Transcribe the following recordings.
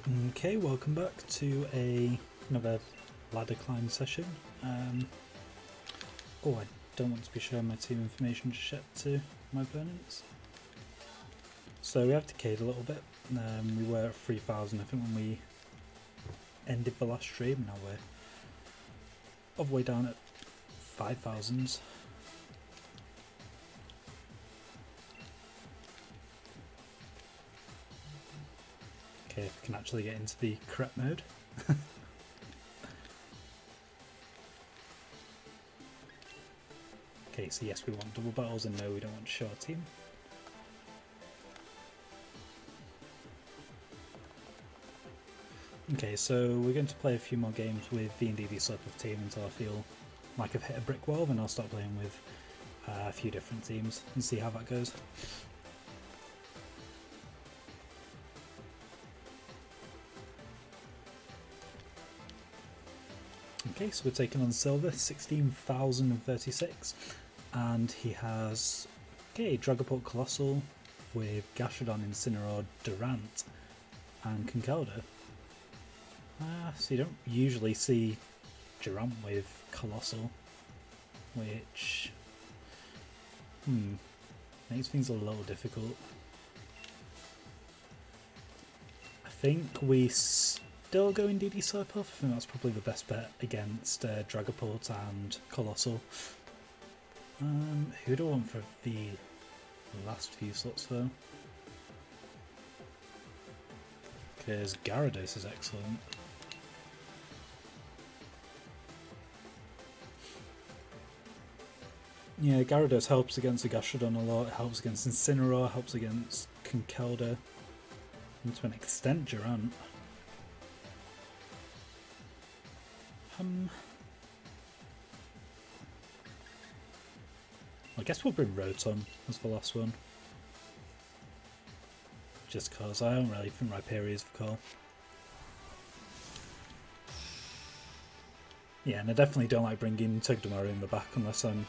Okay, welcome back to another ladder climb session. Oh, I don't want to be showing my team information just yet to my opponents. So we have decayed a little bit. We were at 3,000 I think when we ended the last stream. Now we're all the way down at 5,000. Okay, if we can actually get into the correct mode. Okay, so yes, we want double battles, and no, we don't want to show our team. Okay, so we're going to play a few more games with V&DD slip of team until I feel like I've hit a brick wall, and I'll start playing with a few different teams and see how that goes. Okay, so we're taking on Silver, 16,036, and he has Dragapult Colossal with Gastrodon, Incineroar, Durant, and Conkeldurr. So you don't usually see Durant with Colossal, which makes things a little difficult. I think we still go in DD Slurpuff. I think that's probably the best bet against Dragapult and Colossal. Who do I want for the last few slots though? Because Gyarados is excellent. Yeah, Gyarados helps against the Gastrodon a lot, it helps against Incineroar, helps against Conkeldurr, and to an extent Durant. I guess we'll bring Rotom as the last one. Just cause I don't really think Rhyperior is the call. Yeah, and I definitely don't like bringing Togedemaru in the back unless I'm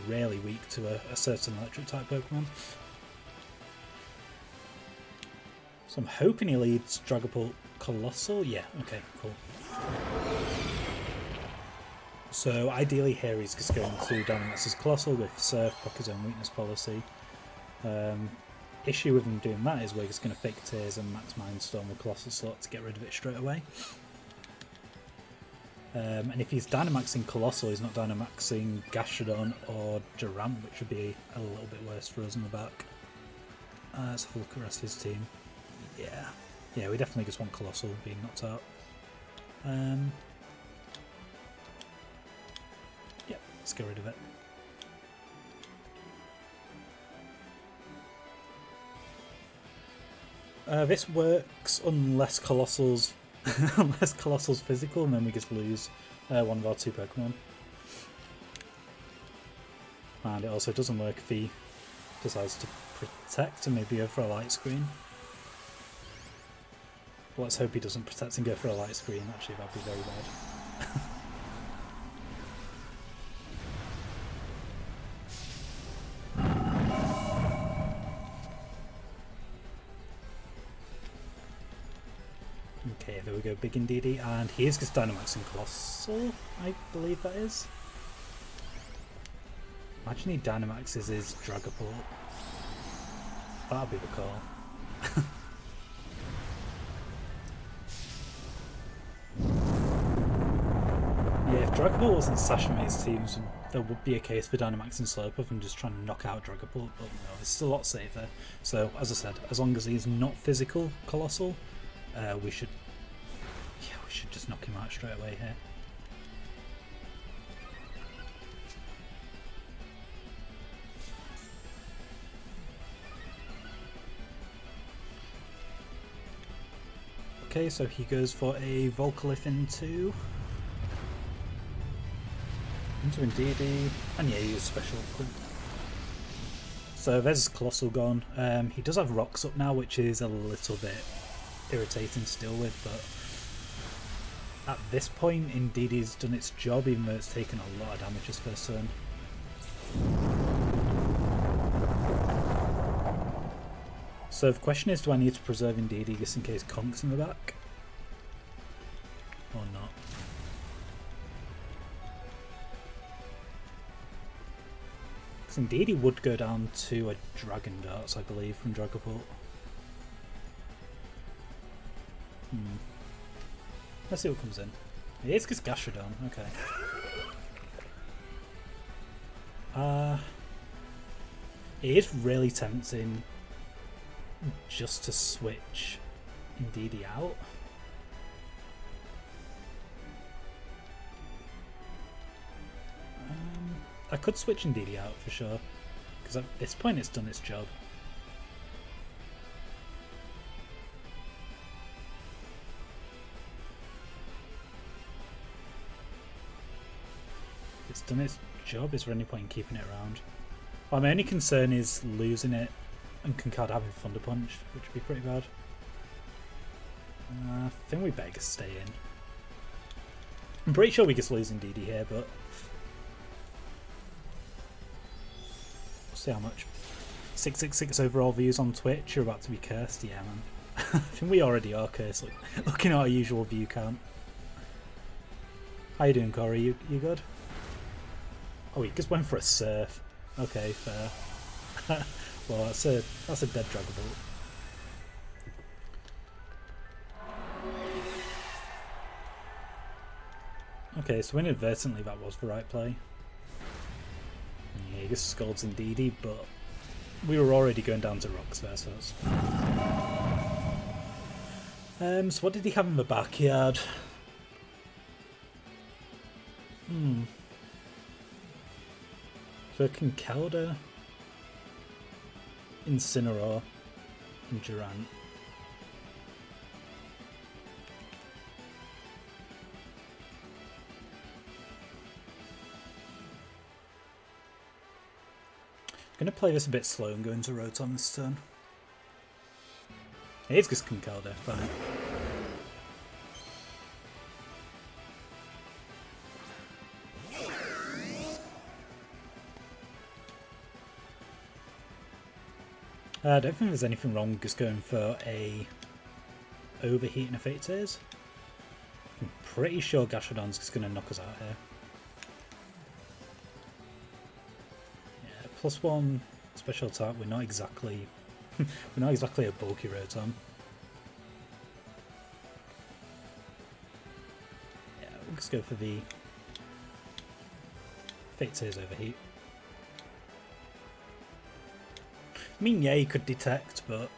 really weak to a certain electric type Pokemon. So I'm hoping he leads Dragapult Colossal. Yeah, okay, cool. So ideally here he's just going to Dynamax's Colossal with Surf, block his own weakness policy. Issue with him doing that is we're just going to fake Tears and Max Mindstorm with Colossal Slot to get rid of it straight away. And if he's Dynamaxing Colossal, he's not Dynamaxing Gastrodon or Durant, which would be a little bit worse for us in the back. Let's have a look at the rest of his team. Yeah, we definitely just want Colossal being knocked out. Yeah, let's get rid of it. This works unless Colossal's physical, and then we just lose one of our two Pokemon. And it also doesn't work if he decides to protect and maybe go for a light screen. But let's hope he doesn't protect and go for a light screen. Actually, that'd be very bad. Okay, there we go, big in DD, and he is just Dynamaxing Colossal, I believe that is. Imagine he Dynamaxes his Dragapult. That'll be the call. Yeah, if Dragapult wasn't Sashimi's teams, there would be a case for Dynamaxing Slurpuff and just trying to knock out Dragapult, but no, it's a lot safer. So, as I said, as long as he's not physical Colossal, we should just knock him out straight away here. Okay, so he goes for a Volcalith into Indeedee, and yeah, he uses Special Equip. So there's Colossal gone. He does have Rocks up now, which is a little bit irritating to deal with, but at this point Indeedee's done its job, even though it's taken a lot of damage his first turn. So the question is, do I need to preserve Indeedee just in case Conk's in the back? Or not? Because Indeedee would go down to a Dragon Darts, I believe, from Dragapult. Let's see what comes in. It's just Gastrodon, okay. It is really tempting just to switch Indeedee out. I could switch Indeedee out for sure, because at this point it's done its job. It's done its job. Is there any point in keeping it around? Well, my only concern is losing it and Concarda having Thunder Punch, which would be pretty bad. I think we better just stay in. I'm pretty sure we just lose Indeedee here, but we'll see how much. 666 overall views on Twitch. You're about to be cursed, yeah, man. I think we already are cursed. Looking at our usual view count. How you doing, Corey? You good? Oh, he just went for a surf. Okay, fair. Well, that's a dead Dragapult. Okay, so inadvertently that was the right play. Yeah, he just scolds Indeedee, but we were already going down to rocks there, so that's... so what did he have in the backyard? So Conkeldurr, Incineroar, and Durant. I'm going to play this a bit slow and go into Rotom this turn. It's just Conkeldurr, fine. I don't think there's anything wrong with just going for a Overheat and a Fate Tears. I'm pretty sure Gastrodon's just going to knock us out here. Yeah, +1 special attack. We're not exactly we're not exactly a bulky Rotom. Yeah, we'll just go for the Fate Tears Overheat. I mean, yeah, he could detect, but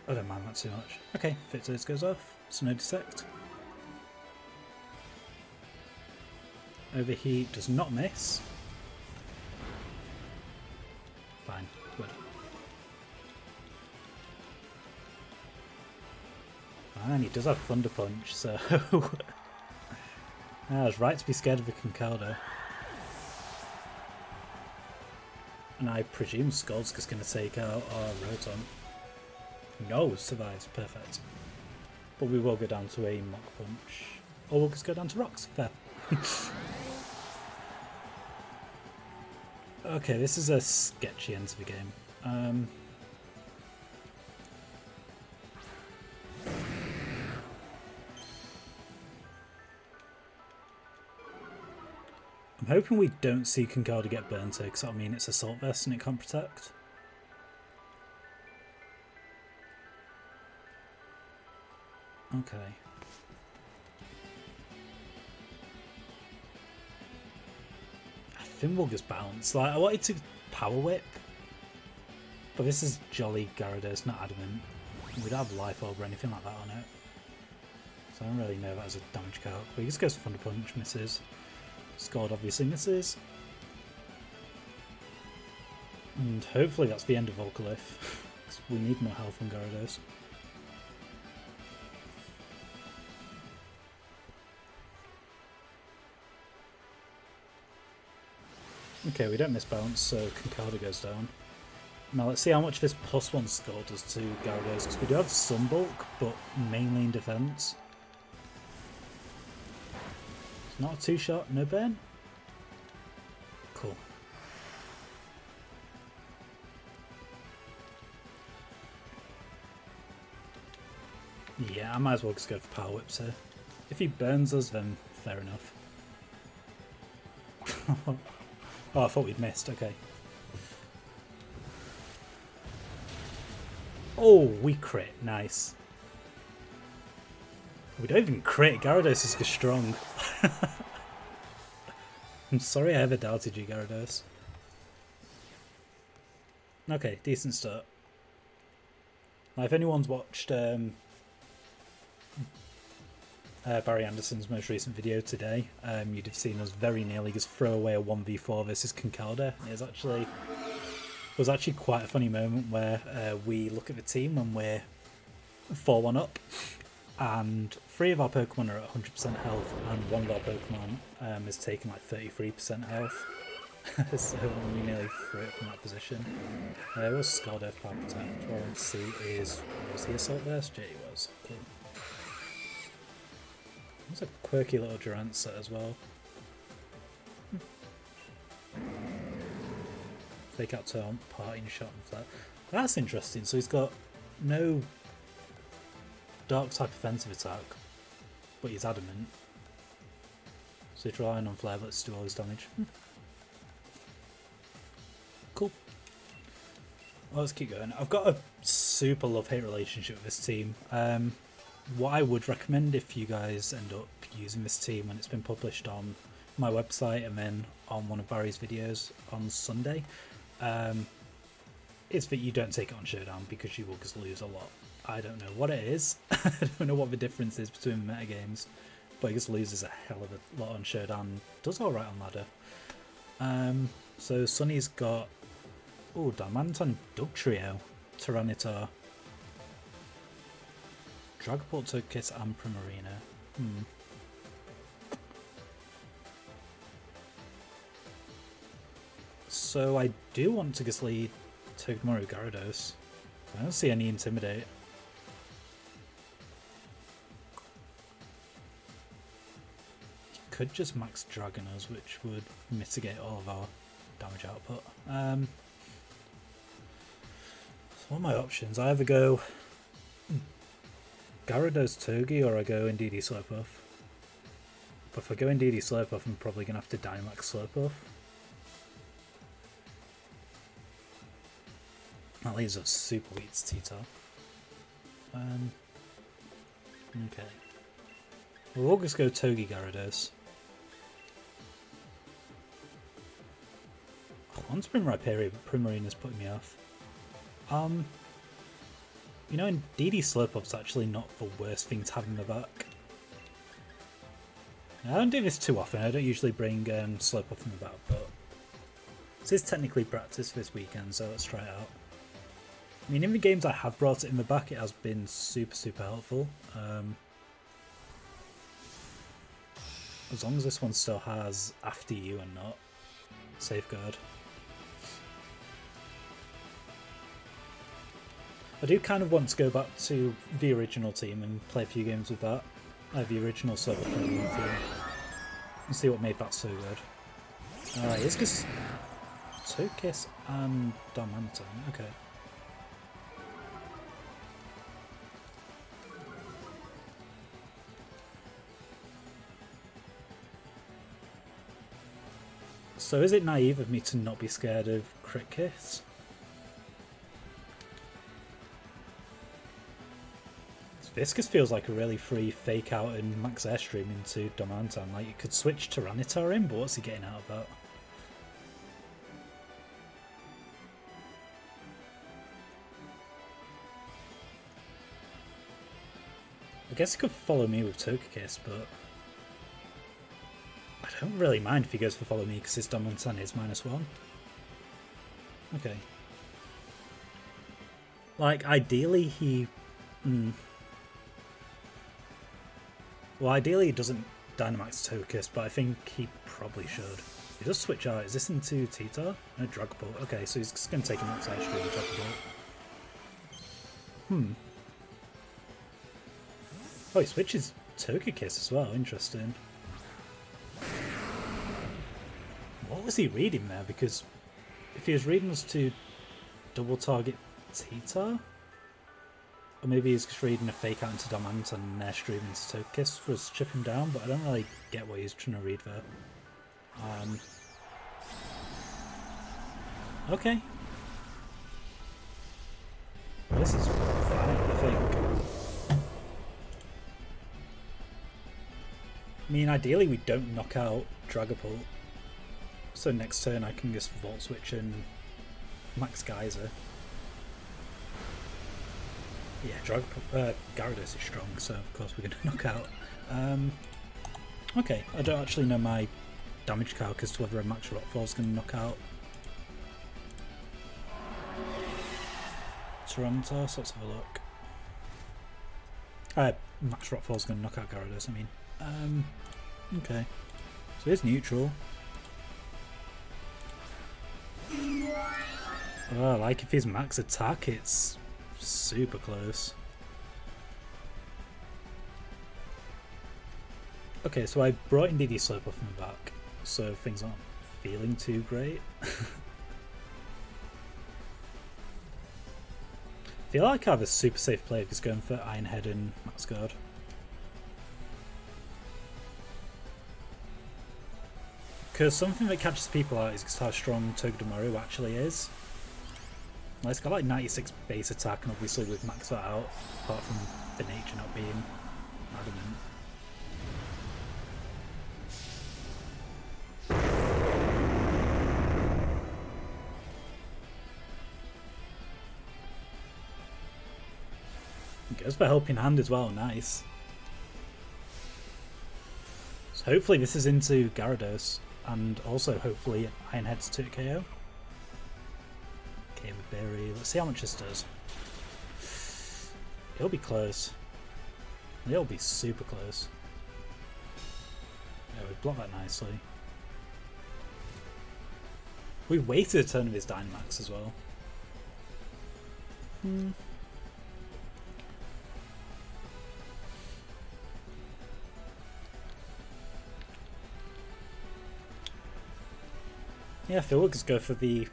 I don't mind that too much. Okay, Fate Tears goes off, so no detect. Overheat does not miss. Fine, good. And he does have Thunder Punch, so I was right to be scared of the Conkeldurr. And I presume Scald's just going to take out our Rotom. No, survives, perfect. But we will go down to a Mach Punch. Or we'll just go down to Rocks, fair. Okay, this is a sketchy end to the game. I'm hoping we don't see Conkeldurr get burnt here, because that'll mean it's Assault Vest and it can't protect. Okay. I think we'll just bounce. Like, I wanted to Power Whip, but this is Jolly Gyarados, not Adamant. We don't have Life Orb or anything like that on it. So I don't really know that as a damage calc. But he just goes for Thunder Punch, misses. Scald obviously misses. And hopefully that's the end of Volcalyph. We need more health from Gyarados. Okay, we don't miss bounce, so Conkeldurr goes down. Now let's see how much this +1 Scald does to Gyarados, because we do have some bulk, but mainly in defense. Not a 2-shot, no burn. Cool. Yeah, I might as well just go for Power Whips here. If he burns us, then fair enough. Oh, I thought we'd missed. Okay. Oh, we crit. Nice. We don't even crit. Gyarados is just strong. I'm sorry I ever doubted you, Gyarados. Okay, decent start. Now, if anyone's watched Barry Anderson's most recent video today, you'd have seen us very nearly just throw away a 1v4 versus Kincalder. It was actually quite a funny moment where we look at the team when we're 4-1 up, and 3 of our Pokemon are at 100% health, and 1 of our Pokemon is taking like 33% health. So we nearly threw it from that position. It was Scald Earth Power Protect. What I want to see is, was he Assault Burst? Yeah, he was. Cool. There's a quirky little Durant set as well. Fake out turn, parting shot and flat. That's interesting. So he's got no dark type offensive attack, but he's adamant. So he's relying on Flare Blitz to do all his damage. Cool. Well, let's keep going. I've got a super love-hate relationship with this team. What I would recommend if you guys end up using this team when it's been published on my website and then on one of Barry's videos on Sunday, is that you don't take it on Showdown, because you will just lose a lot. I don't know what it is. I don't know what the difference is between metagames, but he just loses a hell of a lot on Showdown. Does alright on ladder. So Sunny's got Darmanitan, Dugtrio, Tyranitar, Dragapult, Togekiss and Primarina. So I do want to just lead Togedemaru Gyarados. I don't see any Intimidate. You could just max Dragon us, which would mitigate all of our damage output. So what are my options? I either go Gyarados Togi or I go Indeedee Slurpuff. But if I go Indeedee Slurpuff, I'm probably going to have to Dynamax Slurpuff. That leaves us super weak to T-Tar. Okay. We'll just go Togi Gyarados. Once Primarina's putting me off. You know, Indeedee Slurpuff's actually not the worst thing to have in the back. I don't do this too often. I don't usually bring Slurpuff in the back, but this is technically practice this weekend, so let's try it out. I mean, in the games I have brought it in the back, it has been super, super helpful. As long as this one still has After You and not Safeguard. I do kind of want to go back to the original team and play a few games with that. The original Silver team. And see what made that so good. Alright, it's just Togekiss and Darmanitan. Okay. So is it naive of me to not be scared of Crit Kiss? Viscous feels like a really free fake out and max airstream into Darmanitan. Like, you could switch Tyranitar in, but what's he getting out of that? I guess he could follow me with Togekiss, but I don't really mind if he goes for follow me because his Darmanitan is -1. Okay. Like, ideally he... Well, ideally he doesn't Dynamax Togekiss, but I think he probably should. He does switch out. Is this into T-Tar? No, Dragapult. Okay, so he's just going to take a max airstream with Dragapult. Oh, he switches Togekiss as well. Interesting. What was he reading there? Because if he was reading us to double target T-Tar, Or maybe he's just reading a fake out into Domant and streaming to Togekiss for us to chip him down, but I don't really get what he's trying to read there. Okay. This is fine, I think. I mean, ideally we don't knock out Dragapult. So next turn I can just Volt Switch and Max Geyser. Yeah, Gyarados is strong, so of course we're going to knock out. Okay, I don't actually know my damage calc as to whether a Max Rockfall is going to knock out Toronto, so let's have a look. Max Rockfall is going to knock out Gyarados, I mean. Okay, so it's neutral. Oh, like if he's max attack, it's super close. Okay, so I brought in DD Slowpoke from the back, so things aren't feeling too great. I feel like I have a super safe play just going for Iron Head and Max Guard. Because something that catches people out is just how strong Togedemaru actually is. Well, it's got like 96 base attack, and obviously we've maxed that out, apart from the nature not being adamant. It goes for Helping Hand as well, nice. So hopefully this is into Gyarados, and also hopefully Iron Head's to KO. Okay, with Berry. Let's see how much this does. It'll be close. It'll be super close. Yeah, we blocked that nicely. We waited a turn of his Dynamax as well. Yeah, I feel we'll just go for the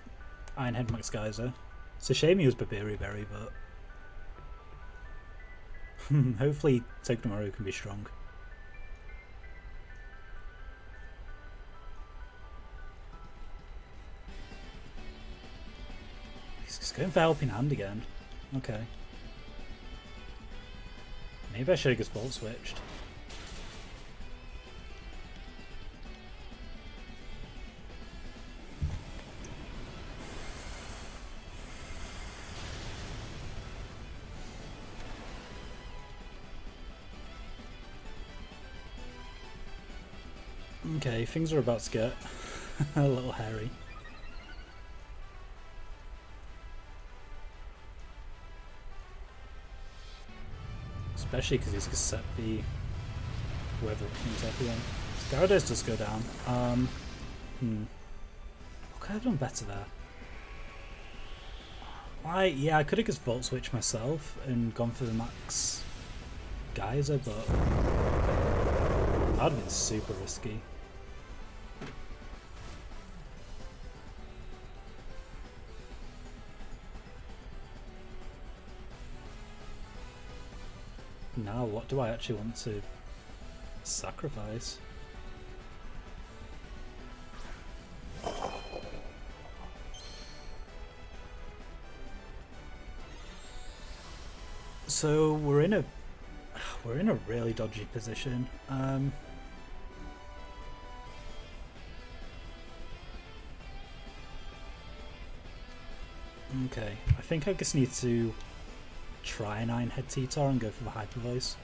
Iron Head Max Geyser. It's a shame he was Babiri Berry, but hopefully Togedemaru can be strong. He's just going for Helping Hand again. Okay. Maybe I should have just Volt Switched. Okay, things are about to get a little hairy. Especially because he's going to set the whoever himself again. Gyarados does go down. What could I have done better there? Yeah, I could have just Volt Switched myself and gone for the Max Geyser, but that would have been super risky. Now, what do I actually want to sacrifice? So we're in a really dodgy position. Okay, I think I just need to try an Iron Head T-Tar and go for the Hyper Voice.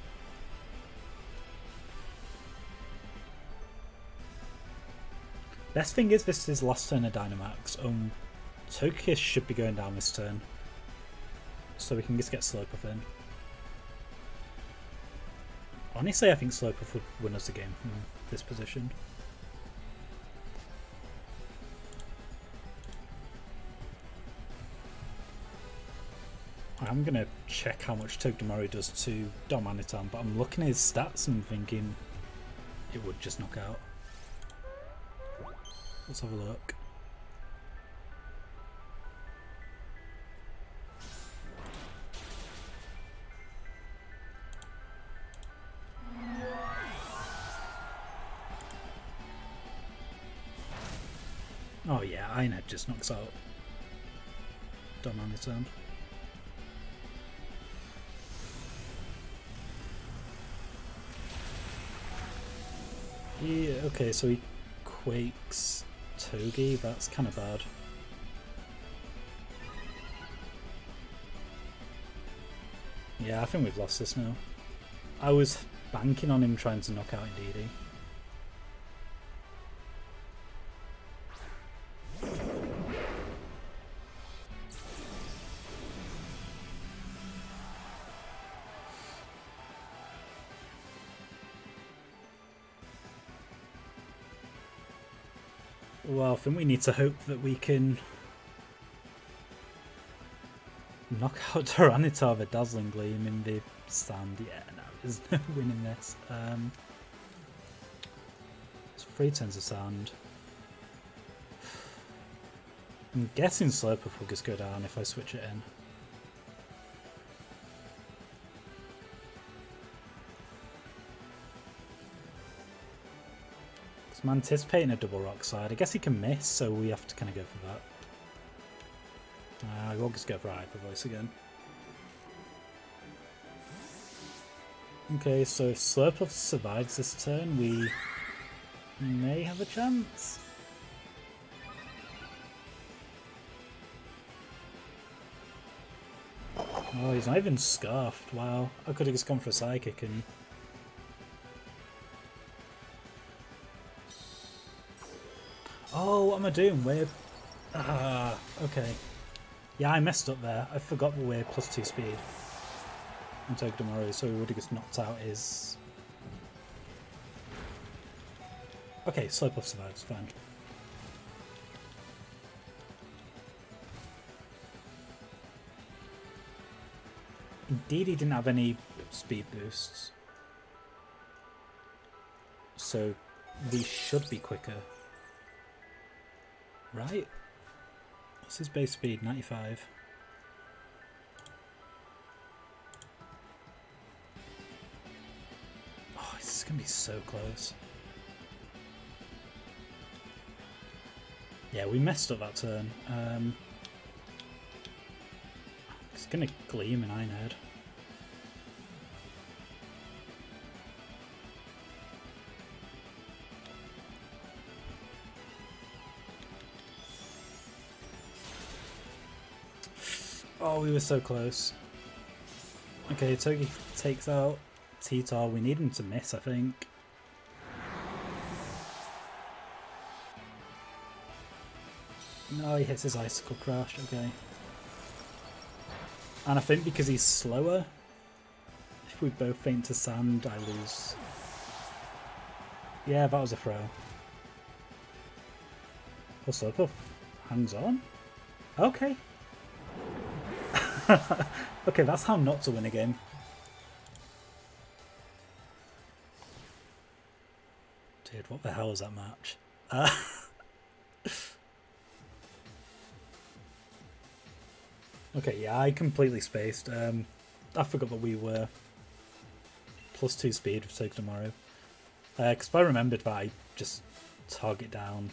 Best thing is this is last turn of Dynamax. Togekiss should be going down this turn, so we can just get Slowpoke in. Honestly, I think Slowpoke would win us the game from this position. I'm going to check how much Togedemaru does to Domanitan, but I'm looking at his stats and thinking it would just knock out. Let's have a look. Oh yeah, Ironhead just knocks out Dom on its own. Yeah, okay, so he quakes Togi, that's kind of bad. Yeah, I think we've lost this now. I was banking on him trying to knock out Indeedee. Well, I think we need to hope that we can knock out Tyranitar with a Dazzling Gleam in the sand. Yeah, no, there's no winning this. It's 3 turns of sand. I'm guessing Slurpuff will just go down if I switch it in. I'm anticipating a double rock slide. I guess he can miss, so we have to kind of go for that. We'll just go for Hyper Voice again. Okay, so if Slurpuff survives this turn, we may have a chance. Oh, he's not even Scarfed. Wow, I could have just gone for a Psychic and... Oh, what am I doing? We're... okay. Yeah, I messed up there. I forgot that we're +2 speed on Togedemaru, so we would have just knocked out his... Okay, Slurpuff survives, fine. Indeed, he didn't have any speed boosts, so we should be quicker. Right? What's his base speed? 95. Oh, this is going to be so close. Yeah, we messed up that turn. It's going to Gleam in Ironhead. Oh, we were so close. Okay, Togi takes out T-Tar. We need him to miss, I think. No, he hits his Icicle Crash, okay. And I think because he's slower, if we both faint to sand, I lose. Yeah, that was a throw. Oh, Slurpuff hangs on? Okay. Okay, that's how not to win a game. Dude, what the hell was that match? Okay, yeah, I completely spaced. I forgot that we were +2 speed with Togedemaru. Because if I remembered that, I just target down.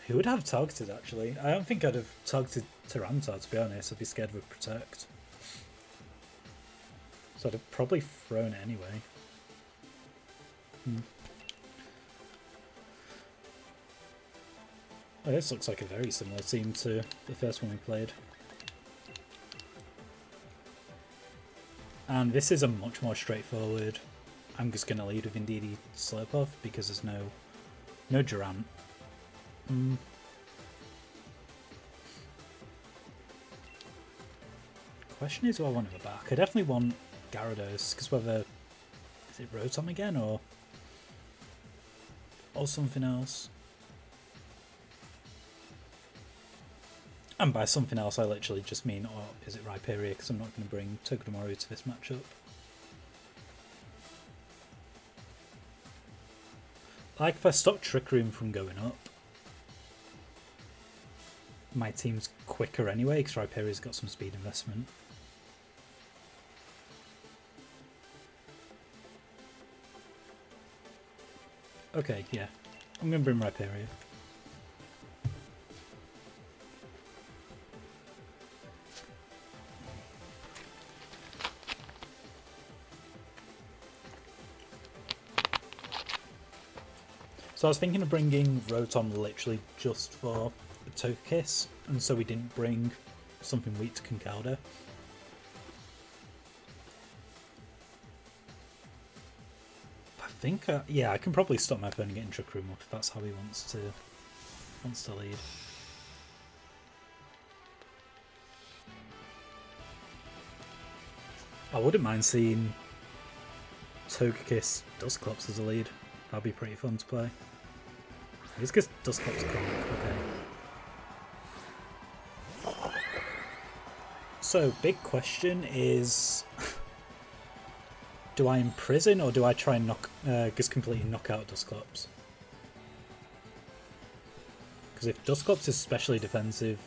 Who would have targeted, actually? I don't think I'd have targeted Tyranitar, to be honest. I'd be scared of Protect. So I'd have probably thrown it anyway. Oh, this looks like a very similar team to the first one we played. And this is a much more straightforward... I'm just going to lead with Indeedee Slurpuff because there's no Durant. Question is, do I want him back? I definitely want Gyarados, because whether... Is it Rotom again, or something else? And by something else, I literally just mean, oh, is it Rhyperior? Because I'm not going to bring Togedemaru to this matchup. Like, if I stop Trick Room from going up, my team's quicker anyway, because Rhyperior's got some speed investment. Okay, yeah. I'm going to bring Rhyperior. So I was thinking of bringing Rotom literally just for the Togekiss, and so we didn't bring something weak to Conkeldurr. I think, yeah, I can probably stop my opponent getting Trick Room up if that's how he wants to lead. I wouldn't mind seeing Togekiss Dusclops as a lead. That'd be pretty fun to play. Just because Dusclops is comic, okay. So, big question is, do I imprison or do I try and just completely knock out Dusclops? Because if Dusclops is specially defensive,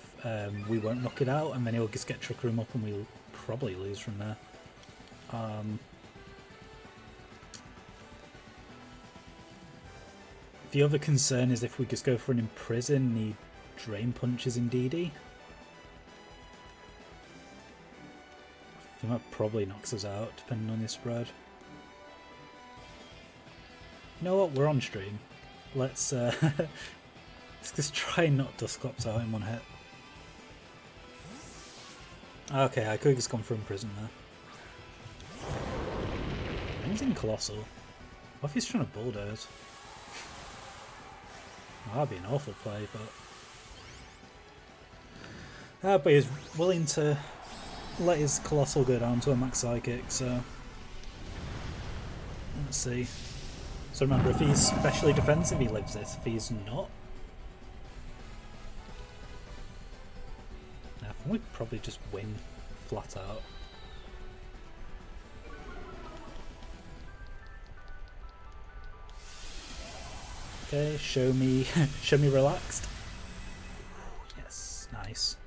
we won't knock it out, and then he'll just get Trick Room up and we'll probably lose from there. The other concern is if we just go for an Imprison, he Drain Punches in DD. I think that probably knocks us out, depending on his spread. You know what? We're on stream. Let's just try and knock Dusclops out in one hit. Okay, I could have just gone for Imprison there. He's in Colossal. What if he's trying to Bulldoze? Oh, that'd be an awful play, but he's willing to let his Colossal go down to a max Psychic, so let's see. So remember, if he's specially defensive, he lives this. If he's not, I think we'd probably just win flat out. Okay, show me relaxed. Yes, nice.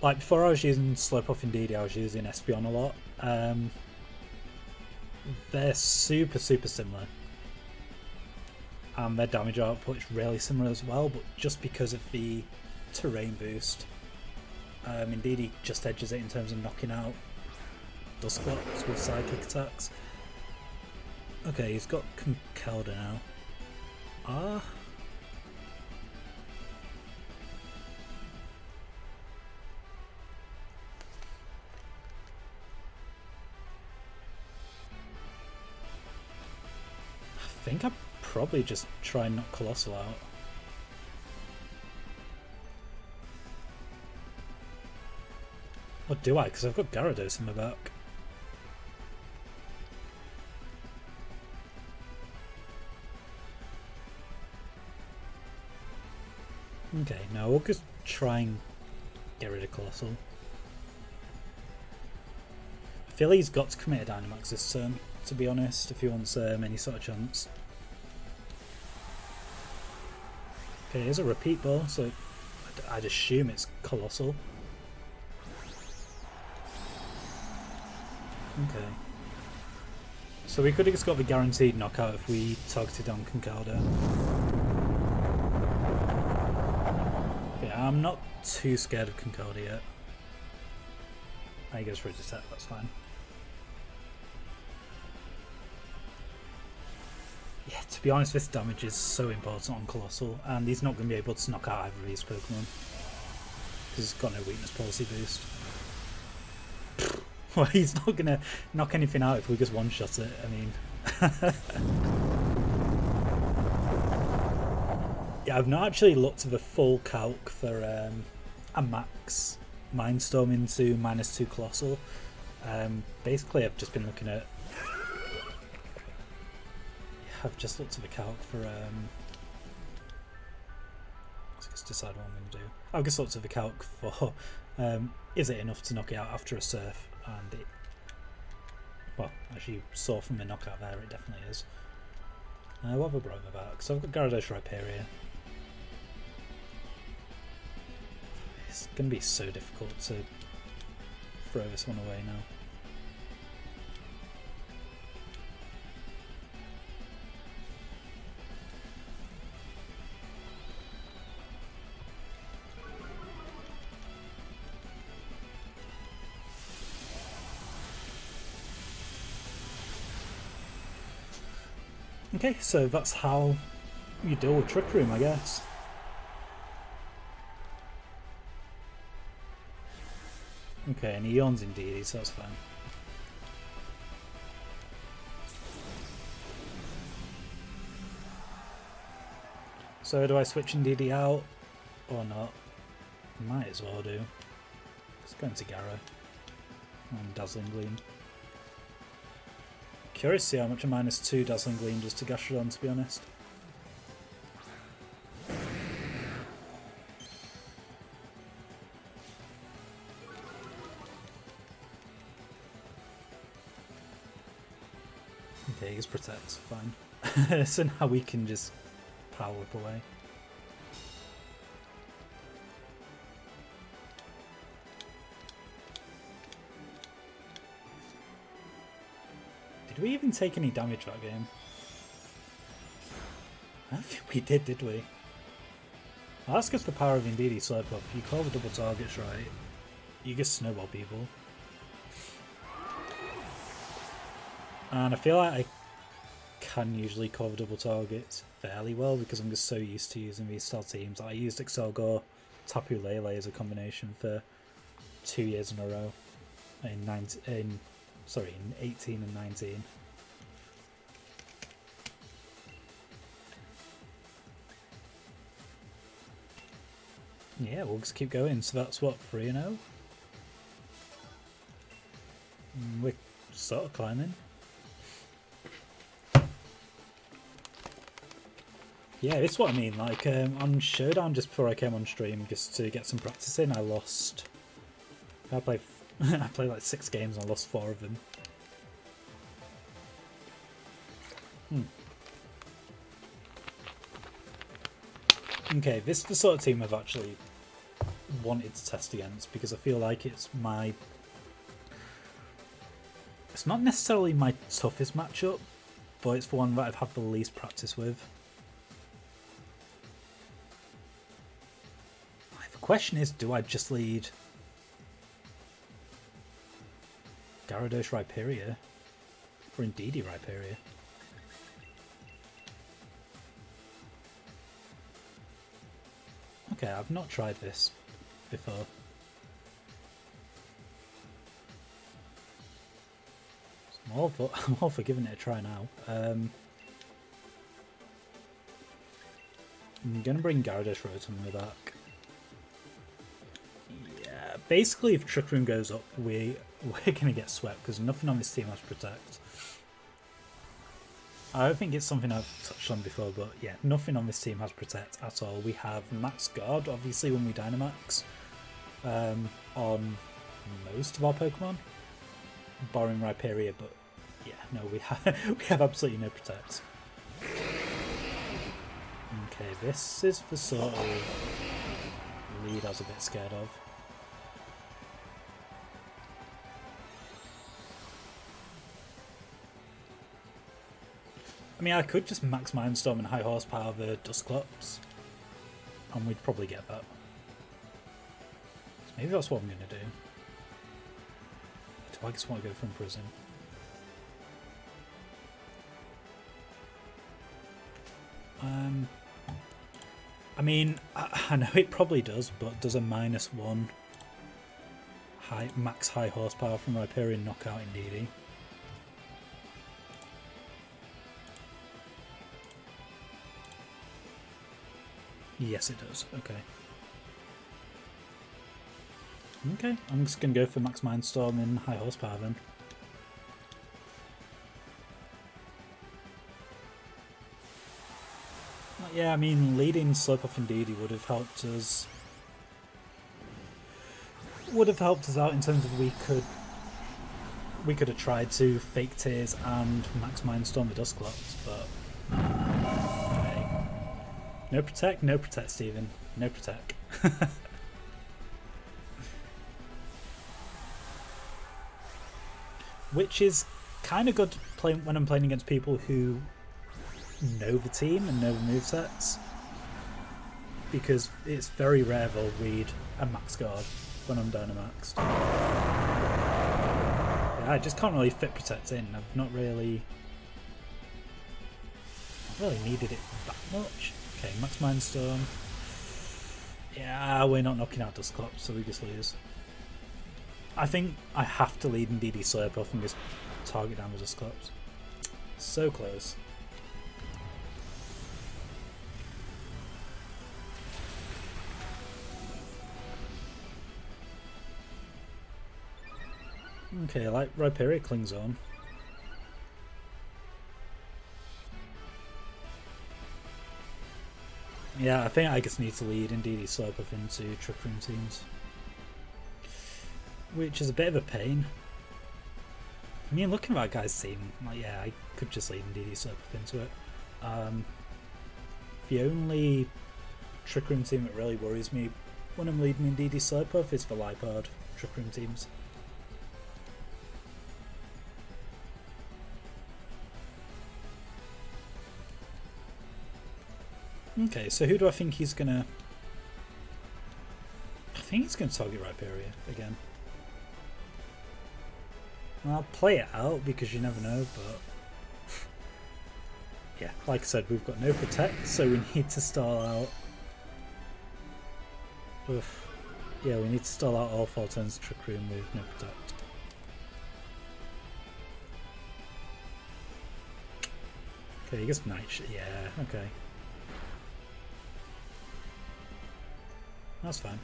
Like before I was using Slowpoke in DD, I was using Espeon a lot. They're super similar. And their damage output is really similar as well, but just because of the terrain boost, indeed he just edges it in terms of knocking out Dusclops with psychic attacks. Okay, he's got Conkeldurr now. I think I'd probably just try and knock Colossal out. Or do I? Because I've got Gyarados in my back. Okay, now we'll just try and get rid of Colossal. I feel he's got to commit a Dynamax this turn, to be honest, if he wants any sort of chance. Okay, here's a repeat ball, so I'd assume it's Colossal. Okay. So we could have just got the guaranteed knockout if we targeted on Conkeldurr. Okay, I'm not too scared of Conkeldurr yet. I guess for a detect, that's fine. Yeah, to be honest, this damage is so important on Colossal, and he's not going to be able to knock out either of these Pokemon because he's got no weakness policy boost. Well, he's not going to knock anything out if we just one-shot it, I mean. Yeah, I've not actually looked at the full calc for a max Mindstorm into -2 Colossal. Basically, I've just been looking at... I've just looked at the calc for... Let's just decide what I'm going to do. I've just looked at the calc for... is it enough to knock it out after a Surf? And it... Well, as you saw from the knockout there, it definitely is. What have I brought in my back? So I've got Gyarados Rhyperior. It's going to be so difficult to throw this one away now. Okay, so that's how you deal with Trick Room, I guess. Okay, and he yawns indeed, so that's fine. So do I switch Indeedee out or not? Might as well do. Let's go into Gara and Dazzling Gleam. Curious to see how much a -2 Dazzling Gleam does to Gastrodon, to be honest. Okay, he's Protect, fine. So now we can just Power Whip away. Did we even take any damage that game? I don't think we did we? Well, that's because the power of Indeedee Slurpuff. You call the double targets right, you just snowball people. And I feel like I can usually cover double targets fairly well because I'm just so used to using these style teams. I used Excelgor, Tapu Lele as a combination for 2 years in a row in 18 and 19. Yeah, we'll just keep going. So that's what, 3-0? We're sort of climbing. Yeah, this is what I mean. Like on Showdown, just before I came on stream, just to get some practice in, I lost. I played like 6 games and I lost 4 of them. Okay, this is the sort of team I've actually wanted to test against because I feel like it's not necessarily my toughest matchup, but it's the one that I've had the least practice with. The question is, do I just lead Gyarados Rhyperior or Indeedee Rhyperior? Okay, I've not tried this before. I'm all for giving it a try now. I'm going to bring Gyarados Rotom back. Yeah, basically if Trick Room goes up, we're going to get swept because nothing on this team has Protect. I don't think it's something I've touched on before, but yeah, nothing on this team has Protect at all. We have Max Guard, obviously, when we Dynamax, on most of our Pokemon, barring Rhyperior, but yeah, no, we have absolutely no Protect. Okay, this is the sort of lead I was a bit scared of. I mean, I could just max Mindstorm and high horsepower the Dusclops, and we'd probably get that. So maybe that's what I'm going to do. Do I just want to go from prison? I mean, I know it probably does, but does a -1 max high horsepower from Rhyperior knock out Indeedee? Yes, it does. Okay. Okay, I'm just going to go for Max Mindstorm and high horsepower then. Yeah, I mean, leading Slurpuff Indeedee would have helped us. Out in terms of we could have tried to fake Tears and Max Mindstorm the Dusclops, but okay. No Protect, Steven. No Protect. Which is kind of good when I'm playing against people who know the team and know the movesets, because it's very rare they'll read a Max Guard when I'm Dynamaxed. Yeah, I just can't really fit Protect in. I've not really Really needed it that much. Okay, Max Mindstorm. Yeah, we're not knocking out Dusclops, so we just lose. I think I have to lead in DD Slurpuff and just target down the Dusclops. So close. Okay, like Rhyperior clings on. Yeah, I think I just need to lead in DD Slurpuff into Trick Room teams. Which is a bit of a pain. I mean, looking at that guy's team, like, yeah, I could just lead in DD Slurpuff into it. The only Trick Room team that really worries me when I'm leading in DD Slurpuff is the Lipard Trick Room teams. Okay, so who do I think he's gonna... I think he's gonna target Rhyperior again. I'll play it out because you never know, but yeah, like I said, we've got no protect, so we need to stall out. Oof. Yeah, we need to stall out all 4 turns of Trick Room with no protect. Okay, he gets Night Shit. Yeah, okay. That's fine.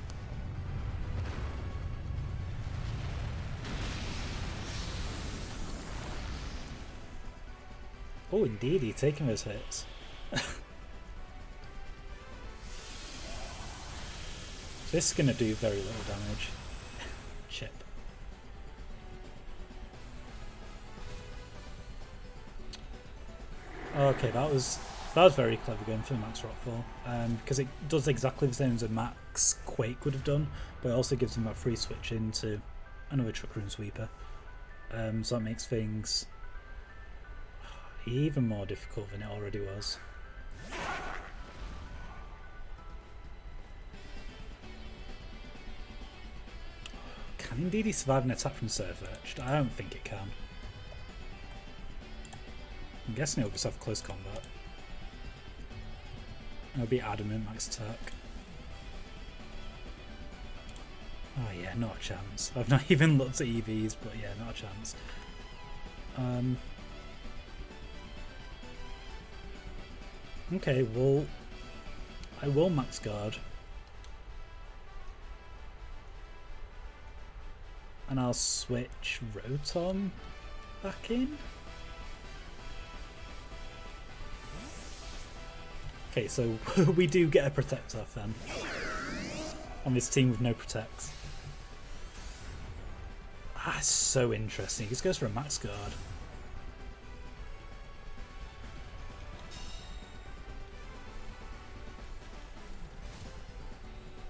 Oh, indeed, he's taking those hits. This is going to do very little damage. Chip. Okay, that was very clever going for the Max Rockfall, because it does exactly the same as a Max Quake would have done, but it also gives him that free switch into another Trick Room Sweeper. So that makes things even more difficult than it already was. Can indeed he survive an attack from Surf Etched? I don't think it can. I'm guessing it'll just have close combat. It'll be adamant max attack. Oh yeah, not a chance. I've not even looked at EVs, but yeah, not a chance. Okay, well, I will max guard. And I'll switch Rotom back in. Okay, so we do get a protect off then. On this team with no protects. Ah, it's so interesting. He just goes for a max guard.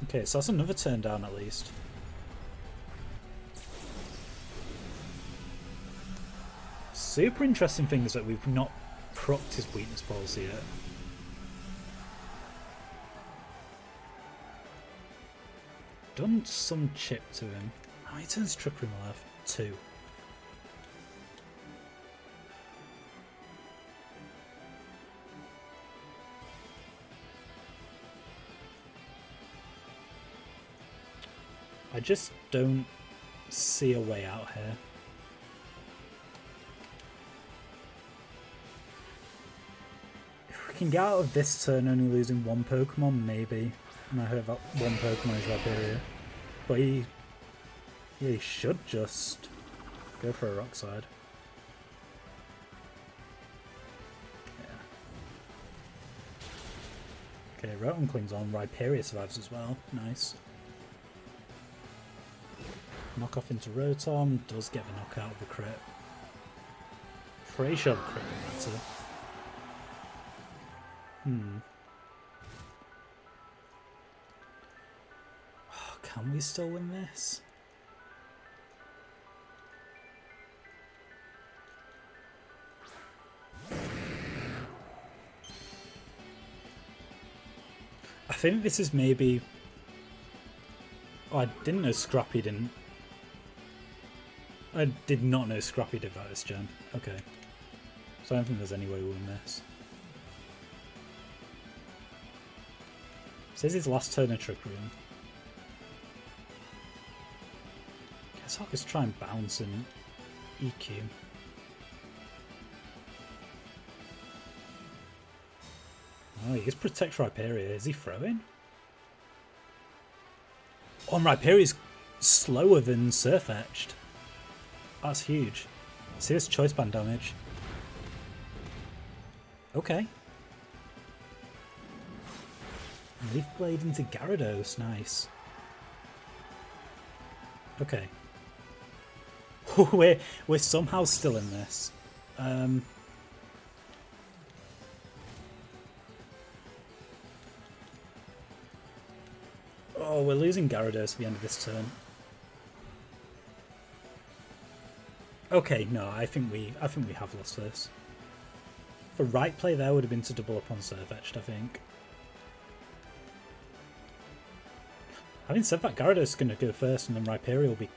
Okay, so that's another turn down at least. Super interesting thing is that we've not procced his weakness policy yet. Done some chip to him. How many turns Trick Room left? 2. I just don't see a way out here. If we can get out of this turn only losing 1 Pokemon, maybe. And I heard that 1 Pokemon is Rhyperior. But he should just go for a Rock Slide. Yeah. Okay, Rotom clings on. Rhyperior survives as well. Nice. Knock off into Rotom. Does get the knockout of the crit. Pretty sure the crit will matter. Can we still win this? I think this is maybe... Oh, I didn't know Scrappy didn't... I did not know Scrappy did that this gen. Okay. So I don't think there's any way we'll win this. This is his last turn of Trick Room. Guess I'll just try and bounce and EQ. Oh, he just protects Rhyperior. Is he throwing? Oh, and Rhyperior's slower than Surfetched. That's huge. See this choice band damage. Okay. Leaf Blade into Gyarados. Nice. Okay. we're somehow still in this. Oh, we're losing Gyarados at the end of this turn. Okay, no, I think we have lost this. The right play there would have been to double up on Surfetched, I think. Having said that, Gyarados is going to go first, and then Rhyperior will be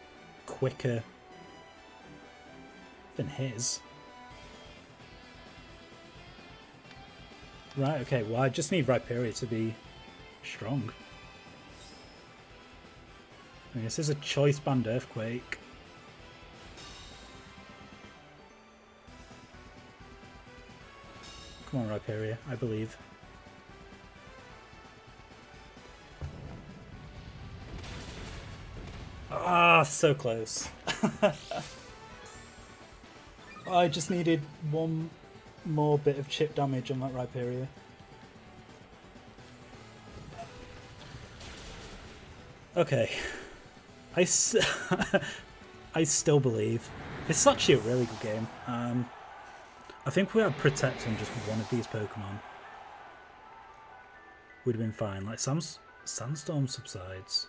quicker than his. Right, okay, well I just need Rhyperior to be strong. I mean, this is a choice band Earthquake. Come on, Rhyperior, I believe. Ah, so close. I just needed one more bit of chip damage on that Rhyperior. Okay. I still believe. This is actually a really good game. I think if we had Protect on just one of these Pokemon, would have been fine. Like, Sandstorm subsides.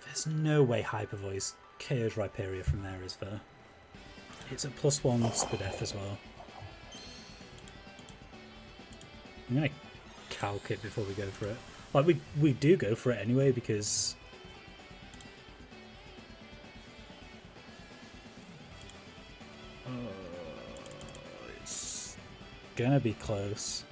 There's no way Hyper Voice KOs Rhyperior from there, is there? It's at +1 Spadef as well. I'm going to calc it before we go for it. Like, we do go for it anyway, because... it's gonna be close.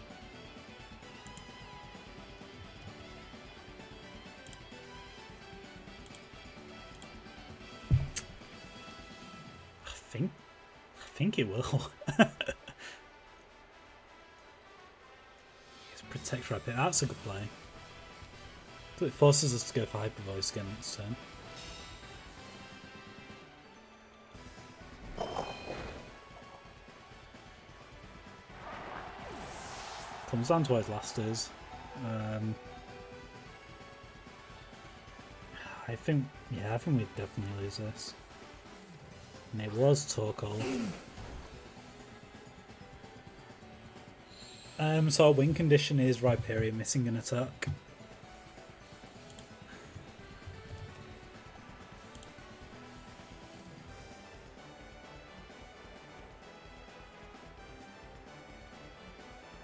I think it will. Just protect Rhyperior. That's a good play. So it forces us to go for Hyper Voice again next turn. Comes down to what his last is. I think we definitely lose this. And it was Torkoal. So our win condition is Rhyperior missing an attack.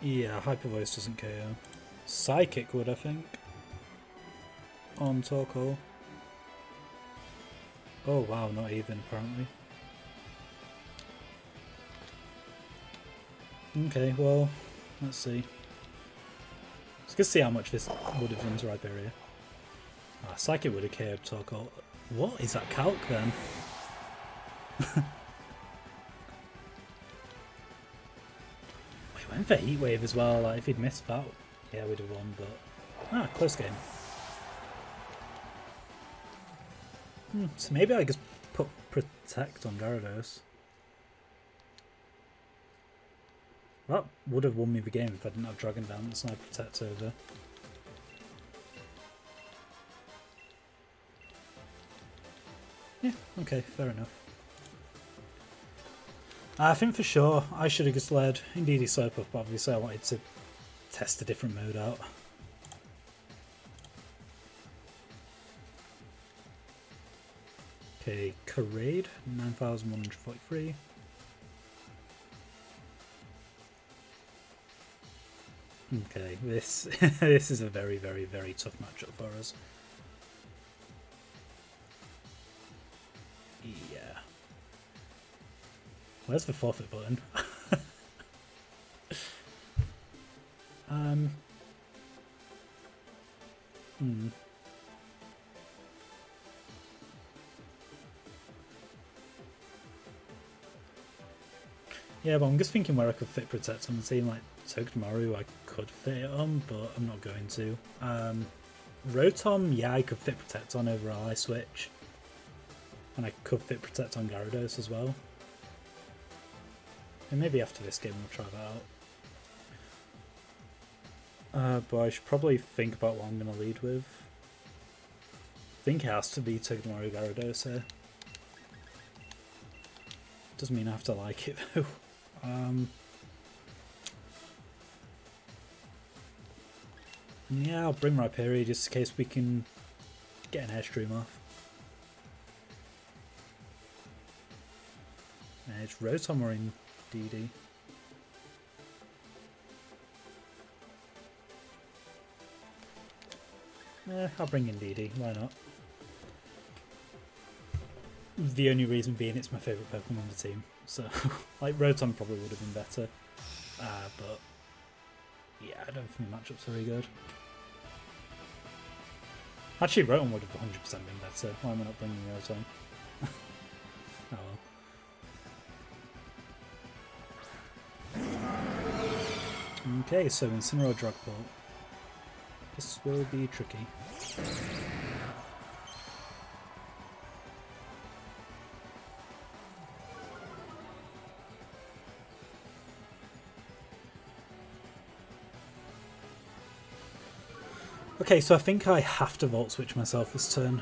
Yeah, Hyper Voice doesn't KO. Psychic would, I think. On Torkoal. Oh wow, not even apparently. Okay, well, let's see. Let's just see how much this would have done to Rhyperior. Ah, Psychic would have KO'd Torkoal. What is that calc then? Went for Heat Wave as well. Like, if he'd missed that, yeah, we'd have won. But close game. So maybe I just put Protect on Gyarados. That would have won me the game if I didn't have Dragon Dance and I Protect over. Yeah, okay, fair enough. I think for sure I should have just led Indeedee Slurpuff, but obviously I wanted to test a different mode out. Okay, Charade, 9,143. Okay, this this is a very, very, very tough matchup for us. Yeah. Where's the forfeit button? Yeah, but I'm just thinking where I could fit Protect on the team. Like Togedemaru, I could fit it on, but I'm not going to. Rotom, yeah, I could fit Protect on over Ally Switch. And I could fit Protect on Gyarados as well. And maybe after this game we'll try that out. But I should probably think about what I'm going to lead with. I think it has to be Togedemaru Gyarados here. Doesn't mean I have to like it though. Yeah, I'll bring Rhyperior just in case we can get an Airstream off. It's Rotom or in DD. I'll bring in DD, why not? The only reason being it's my favourite Pokemon on the team. So, like, Rotom probably would have been better. But, yeah, I don't think the matchup's very good. Actually, Rotom would have 100% been better. Why am I not bringing Rotom? Oh well. Okay, so Incineroar Drug Ball. This will be tricky. Okay, so I think I have to Volt Switch myself this turn.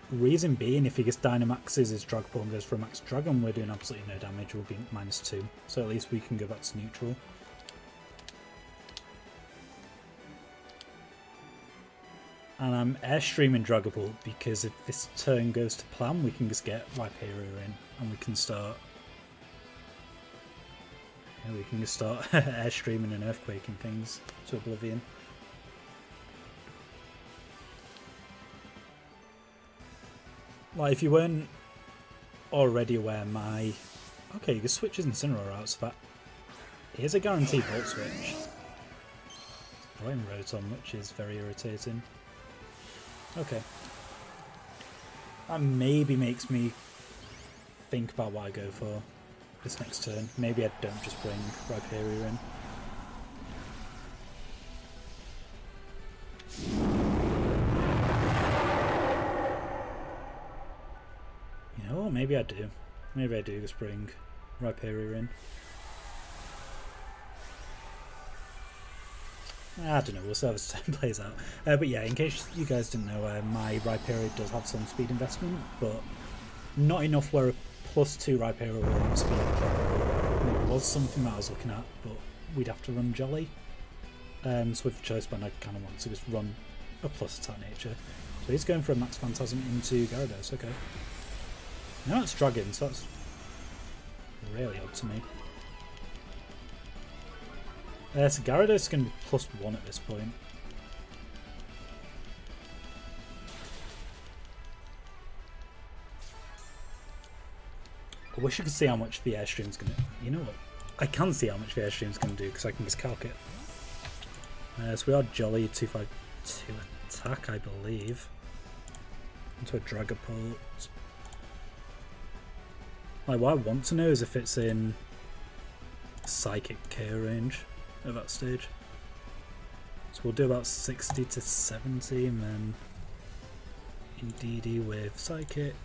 Reason being, if he gets Dynamaxes his Drag Ball and goes for a Max Dragon, we're doing absolutely no damage, we'll be -2. So at least we can go back to neutral. And I'm Airstreaming Dragapult because if this turn goes to plan, we can just get Rhyperior in and we can start... Yeah, we can just start Airstreaming and Earthquaking things to oblivion. Like, if you weren't already aware, my... Okay, you can switch his Incineroar out, so that is a guaranteed Volt Switch. Playing Rotom, which is very irritating. Okay. That maybe makes me think about what I go for this next turn. Maybe I don't just bring Rhyperior in. You know what? Maybe I do. Maybe I do just bring Rhyperior in. I don't know, we'll see how this turn plays out. But yeah, in case you guys didn't know, my Rhyperior does have some speed investment, but not enough where a +2 Rhyperior will have speed. It was something that I was looking at, but we'd have to run Jolly. So with the Choice Band, I kind of want to just run a plus attack nature. So he's going for a Max Phantasm into Gyarados, okay. Now it's Dragon, so that's really odd to me. So Gyarados is going to be +1 at this point. I wish I could see how much the Airstream's going to... You know what? I can see how much the Airstream's going to do because I can just calc it. So we are Jolly 252 attack, I believe. Into a Dragapult. Like, what I want to know is if it's in Psychic KO range at that stage. So we'll do about 60 to 70 and then in DD with Psychic.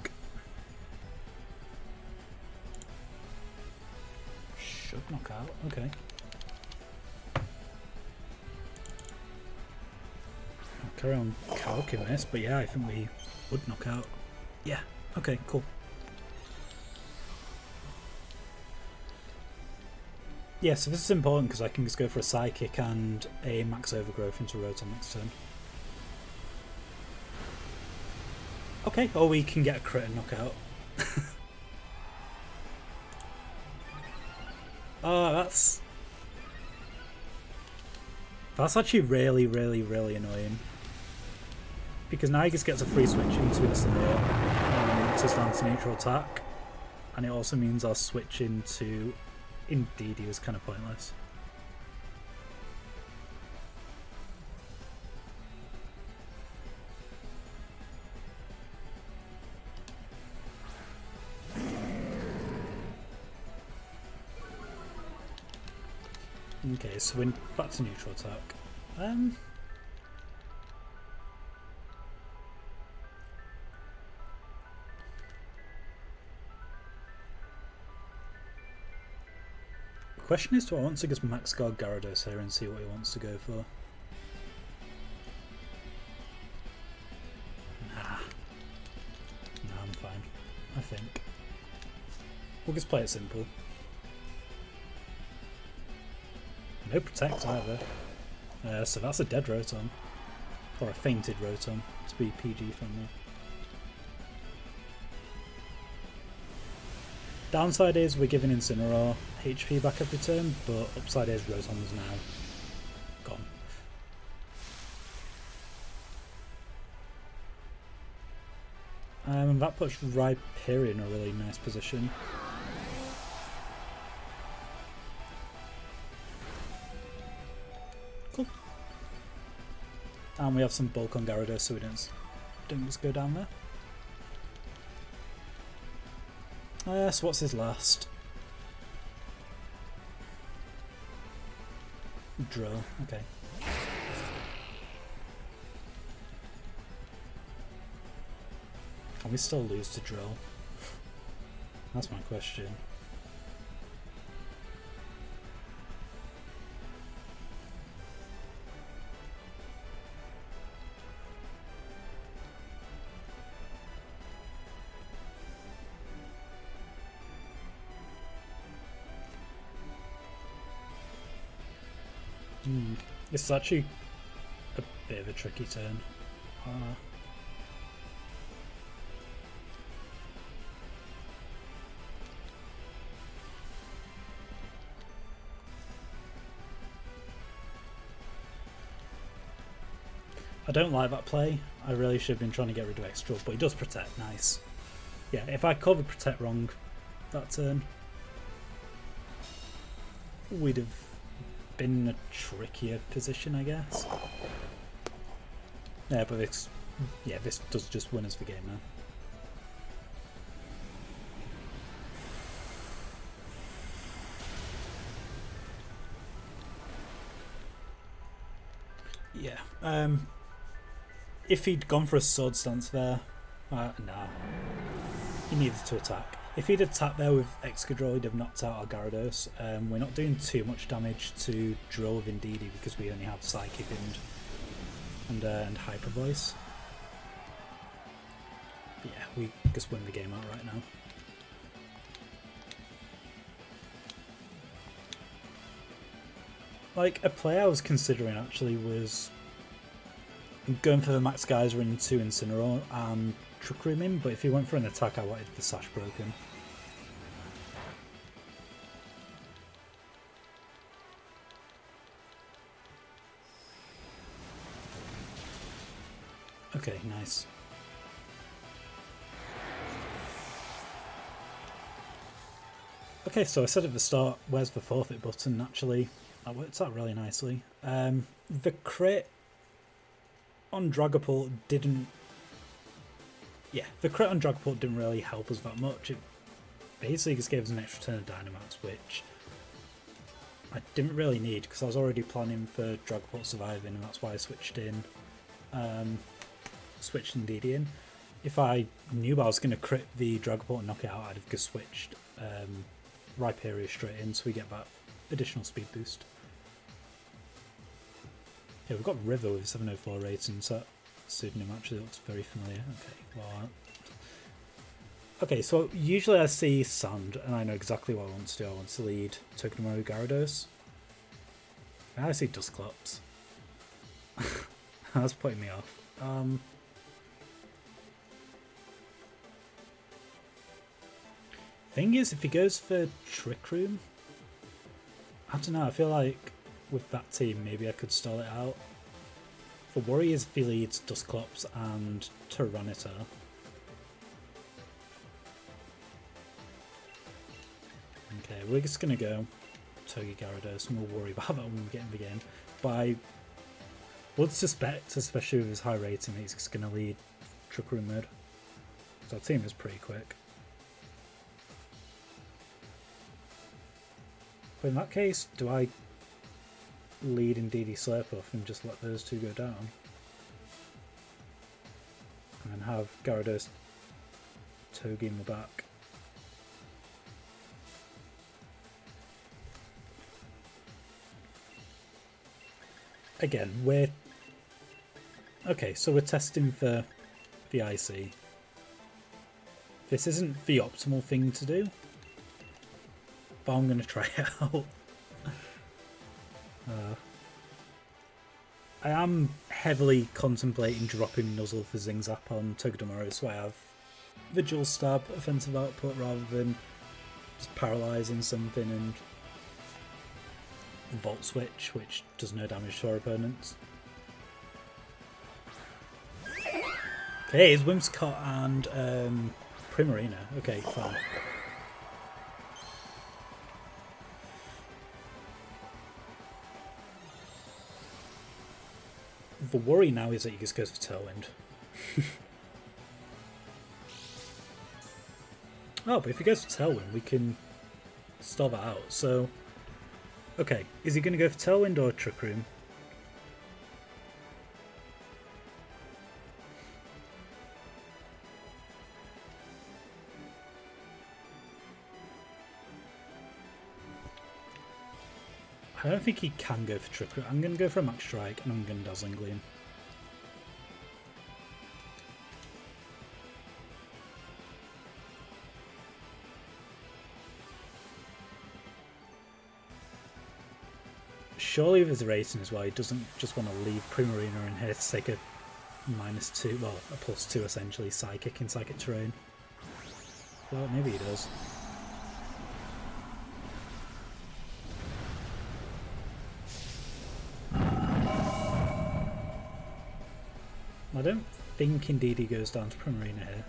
Should knock out, okay. I'll carry on calculating this, but yeah, I think we would knock out. Yeah, okay, cool. Yeah, so this is important because I can just go for a Psychic and a Max Overgrowth into Rotom next turn. Okay, or we can get a crit and knock out. Oh, that's actually really, really, really annoying. Because now he just gets a free switch into Incineroar to stance neutral attack. And it also means our switch into... Indeed, he was kind of pointless. Okay, so we're back to neutral attack. The question is, do I want to just max guard Gyarados here and see what he wants to go for? Nah. No, I'm fine, I think. We'll just play it simple. No protect either. So that's a dead Rotom. Or a fainted Rotom, to be PG friendly. Downside is we're giving Incineroar HP back every turn, but upside is Rotom's now gone. And that puts Rhyperior in a really nice position. Cool. And we have some bulk on Gyarados, so we don't just go down there. So what's his last? Drill, okay. Can we still lose to Drill? That's my question. This is actually a bit of a tricky turn. I don't like that play. I really should have been trying to get rid of extra, but he does protect. Nice. Yeah, if I covered protect wrong that turn, we'd have been in a trickier position, I guess. Yeah, but this does just win us the game now. Yeah. If he'd gone for a sword stance there, nah, he needed to attack. If he'd attacked there with Excadrill, he'd have knocked out our Gyarados. We're not doing too much damage to Drill with Indeedee because we only have Psychic and Hyper Voice. But yeah, we just win the game outright now. Like, a play I was considering actually was going for the Max Geyser into Incineroar and Trick Room him, but if he went for an attack I wanted the Sash broken. Okay, nice. Okay, so I said at the start, where's the forfeit button? Actually, that worked out really nicely. The crit on Dragapult didn't... Yeah, the crit on Dragapult didn't really help us that much. It basically just gave us an extra turn of Dynamax, which I didn't really need because I was already planning for Dragapult surviving, and that's why I switched in Indeedee in. If I knew I was going to crit the Dragapult and knock it out, I'd have just switched Rhyperior straight in, so we get that additional speed boost. Yeah, we've got River with 704 rating, so that pseudonym actually looks very familiar. Okay, well, okay, so usually I see Sand, and I know exactly what I want to do. I want to lead Togedemaru Gyarados. Now I see Dusclops. That's putting me off. Thing is, if he goes for Trick Room, I don't know, I feel like with that team maybe I could stall it out. For Warriors, if he leads Dusclops and Tyranitar. Okay, we're just going to go Togi Gyarados and we'll worry about that when we get in the game. But I would suspect, especially with his high rating, that he's just going to lead Trick Room mode. So our team is pretty quick. But in that case, do I lead Indeedee Slurpuff and just let those two go down. And have Gyarados Togepi in the back. Again, we're... Okay, so we're testing for the IC. This isn't the optimal thing to do, but I'm going to try it out. I am heavily contemplating dropping Nuzzle for Zing Zap on Togedemaru, so I have the dual stab offensive output rather than just paralysing something and Volt Switch, which does no damage to our opponents. Okay, it's Whimsicott and Primarina. Okay, fine. The worry now is that he just goes for Tailwind. Oh, but if he goes for Tailwind, we can stop it out. So, okay, is he going to go for Tailwind or Trick Room? I don't think he can go for Trick Room. I'm going to go for a Max Strike and I'm going to Dazzling Gleam. Surely if there's a racing as well, he doesn't just want to leave Primarina in here to take a -2, well, a +2 essentially, Psychic in Psychic Terrain. Well, maybe he does. I don't think Indeedee goes down to Primarina here.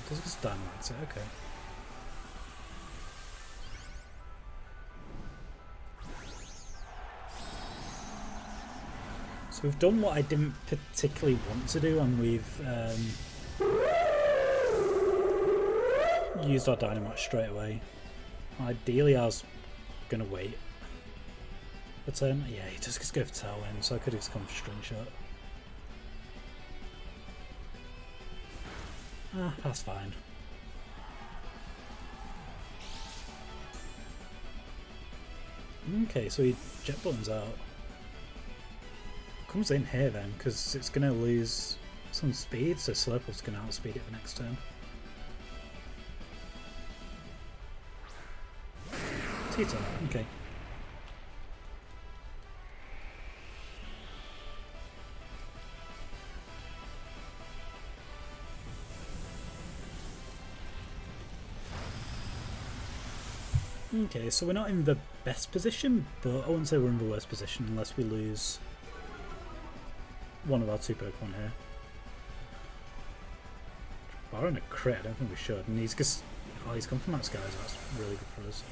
Does it just Dynamax it? Okay. So we've done what I didn't particularly want to do, and we've used our Dynamax straight away. Ideally I was going to wait. But yeah, he just go for Tailwind, so I could have just gone for String Shot. Ah, that's fine. Okay, so he Jet Buttons out. Comes in here then, because it's going to lose some speed, so Slurpuff's going to outspeed it the next turn. T-Turn, okay. Okay, so we're not in the best position, but I wouldn't say we're in the worst position unless we lose one of our two Pokemon here. Barring a crit, I don't think we should. And he's just... Oh, he's come from that Skies, that's really good for us.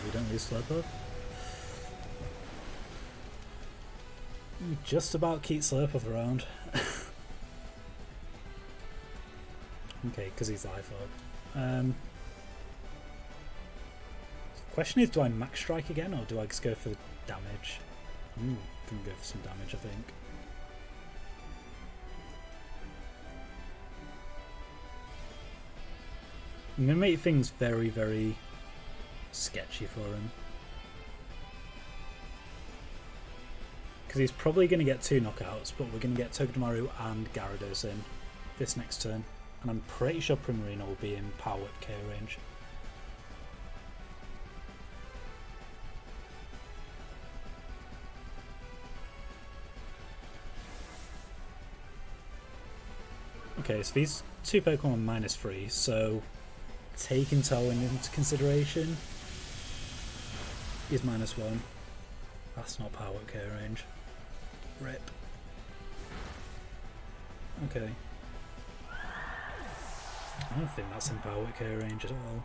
We don't lose Slurpuff. We just about keep Slurpuff around. Okay, because he's Life Orb. Question is, do I Max Strike again, or do I just go for damage? I'm going to go for some damage, I think. I'm going to make things very, very sketchy for him. Because he's probably going to get 2 knockouts, but we're going to get Togedemaru and Gyarados in this next turn. And I'm pretty sure Primarina will be in Power Whip KO range. Okay, so these two Pokemon are -3, so taking Tailwind into consideration is -1. That's not Power Whip KO range. Rip. Okay. I don't think that's in Power Whip KO range at all.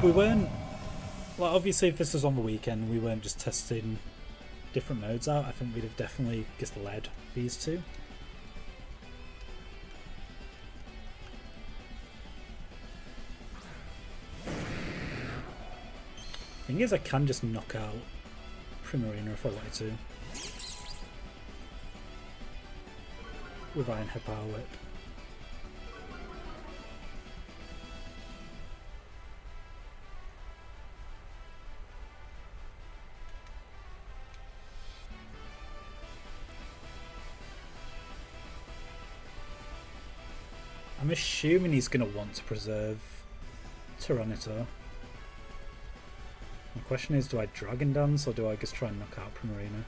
We weren't, well, obviously if this was on the weekend, we weren't just testing different modes out, I think we'd have definitely just led these two. Thing is, I can just knock out Primarina if I wanted to. With Iron Head Power Whip. I'm assuming he's going to want to preserve Tyranitar. The question is, do I Dragon Dance or do I just try and knock out Primarina?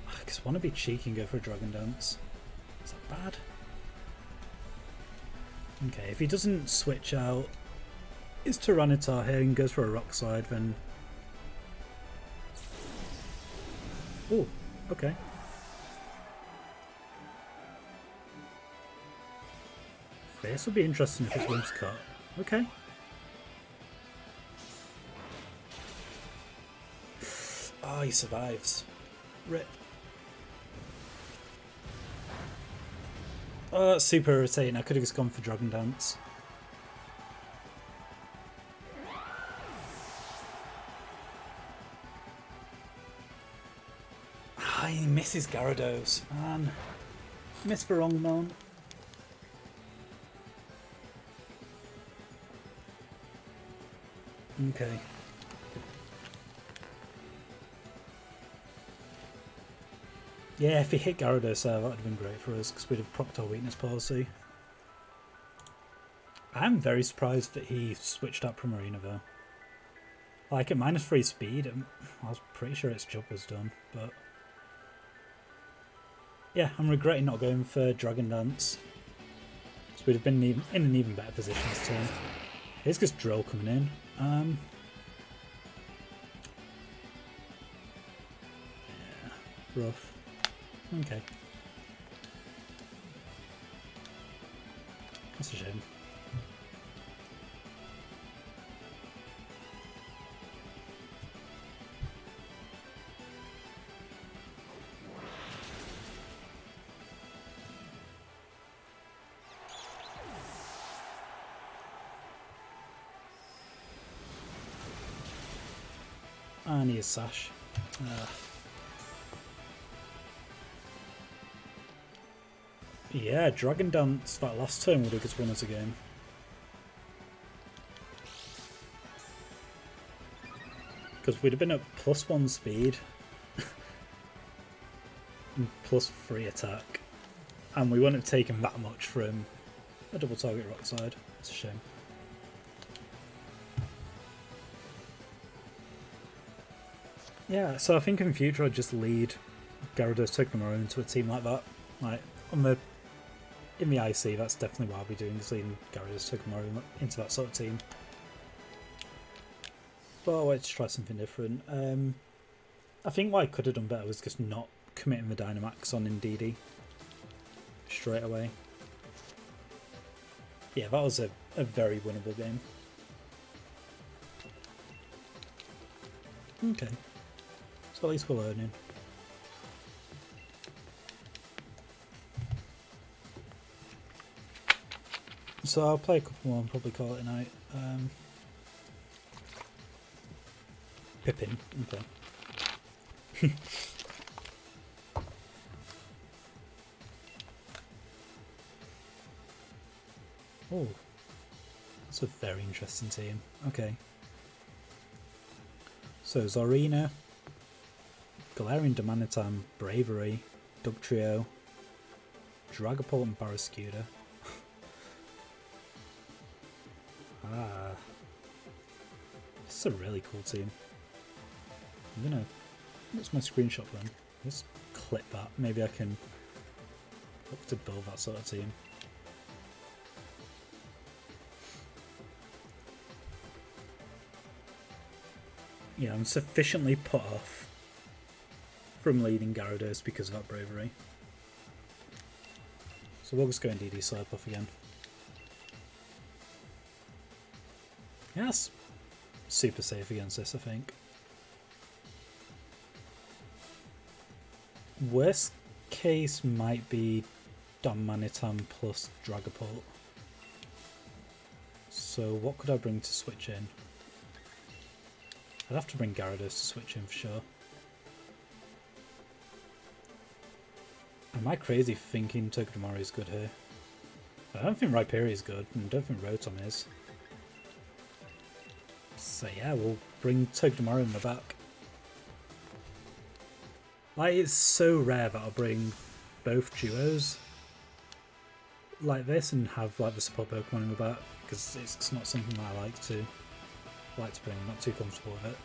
I just want to be cheeky and go for a Dragon Dance. Is that bad? Okay, if he doesn't switch out his Tyranitar here and goes for a Rock Slide, then... Oh, okay. This will be interesting if his wind's cut. Okay. Oh, he survives. Rip. Oh, that's super irritating. I could have just gone for Dragon Dance. Ah, he misses Gyarados, man. Missed the wrong amount. Okay. Yeah, if he hit Gyarados there, that would have been great for us, because we'd have propped our weakness policy. I'm very surprised that he switched out Primarina though. Like, at -3 speed, I was pretty sure its job was done, but... Yeah, I'm regretting not going for Dragon Dance. So we'd have been in an even better position this turn. Here's just Drill coming in. Yeah, rough. Okay. That's a shame. I need a Sash. Yeah, Dragon Dance that last turn would have just won us a game. Because we'd have been at +1 speed and +3 attack, and we wouldn't have taken that much from a double target Rock Slide. It's a shame. Yeah, so I think in future I'd just lead Gyarados Togedemaru into a team like that. Like, in the IC, that's definitely what I'll be doing, is leading Gyarados Togedemaru into that sort of team. But I wanted to try something different. I think what I could have done better was just not committing the Dynamax on Indeedee straight away. Yeah, that was a very winnable game. Okay. So at least we're learning. So I'll play a couple more and probably call it a night. Pippin, okay. Oh, that's a very interesting team. Okay. So Zorina, Galarian Domanitan, Bravery, Dugtrio, Dragapult and Barraskewda. Ah, this is a really cool team. I'm gonna, what's my screenshot then? Just clip that. Maybe I can look to build that sort of team. Yeah, I'm sufficiently put off from leading Gyarados because of that bravery. So we'll just go and DD Slurpuff again. Yes, super safe against this, I think. Worst case might be Domanitan plus Dragapult. So what could I bring to switch in? I'd have to bring Gyarados to switch in for sure. Am I crazy thinking Togedemaru is good here? I don't think Rhyperior is good, and I don't think Rotom is. So yeah, we'll bring Togedemaru in the back. Like, it's so rare that I'll bring both duos like this and have like the support Pokemon in the back, because it's not something that I like to bring. I'm not too comfortable with it.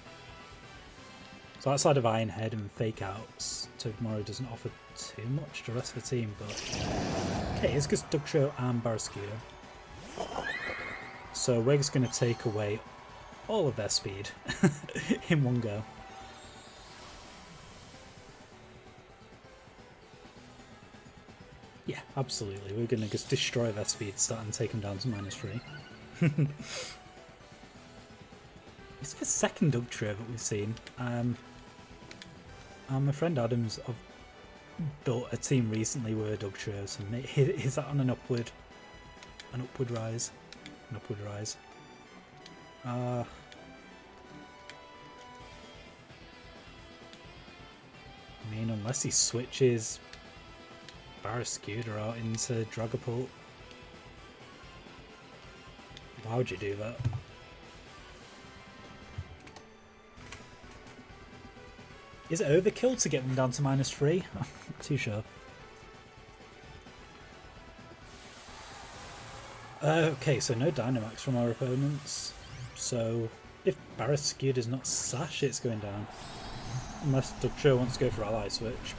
So outside of Iron Head and Fake Outs, Togedemaru doesn't offer too much to the rest of the team, but okay, it's just Dugtrio and Barraskewda. So we're just going to take away all of their speed in one go. Yeah, absolutely. We're going to just destroy their speed stat and take them down to -3. It's the second Dugtrio that we've seen. My friend Adams have built a team recently with Dugtrios, and is that on an upward rise? An upward rise. I mean, unless he switches Barraskewda out into Dragapult. Why would you do that? Is it overkill to get them down to -3? I'm not too sure. Okay, so no Dynamax from our opponents. So if Barraskewda is not Sash, it's going down. Unless Dugtrio wants to go for Ally Switch.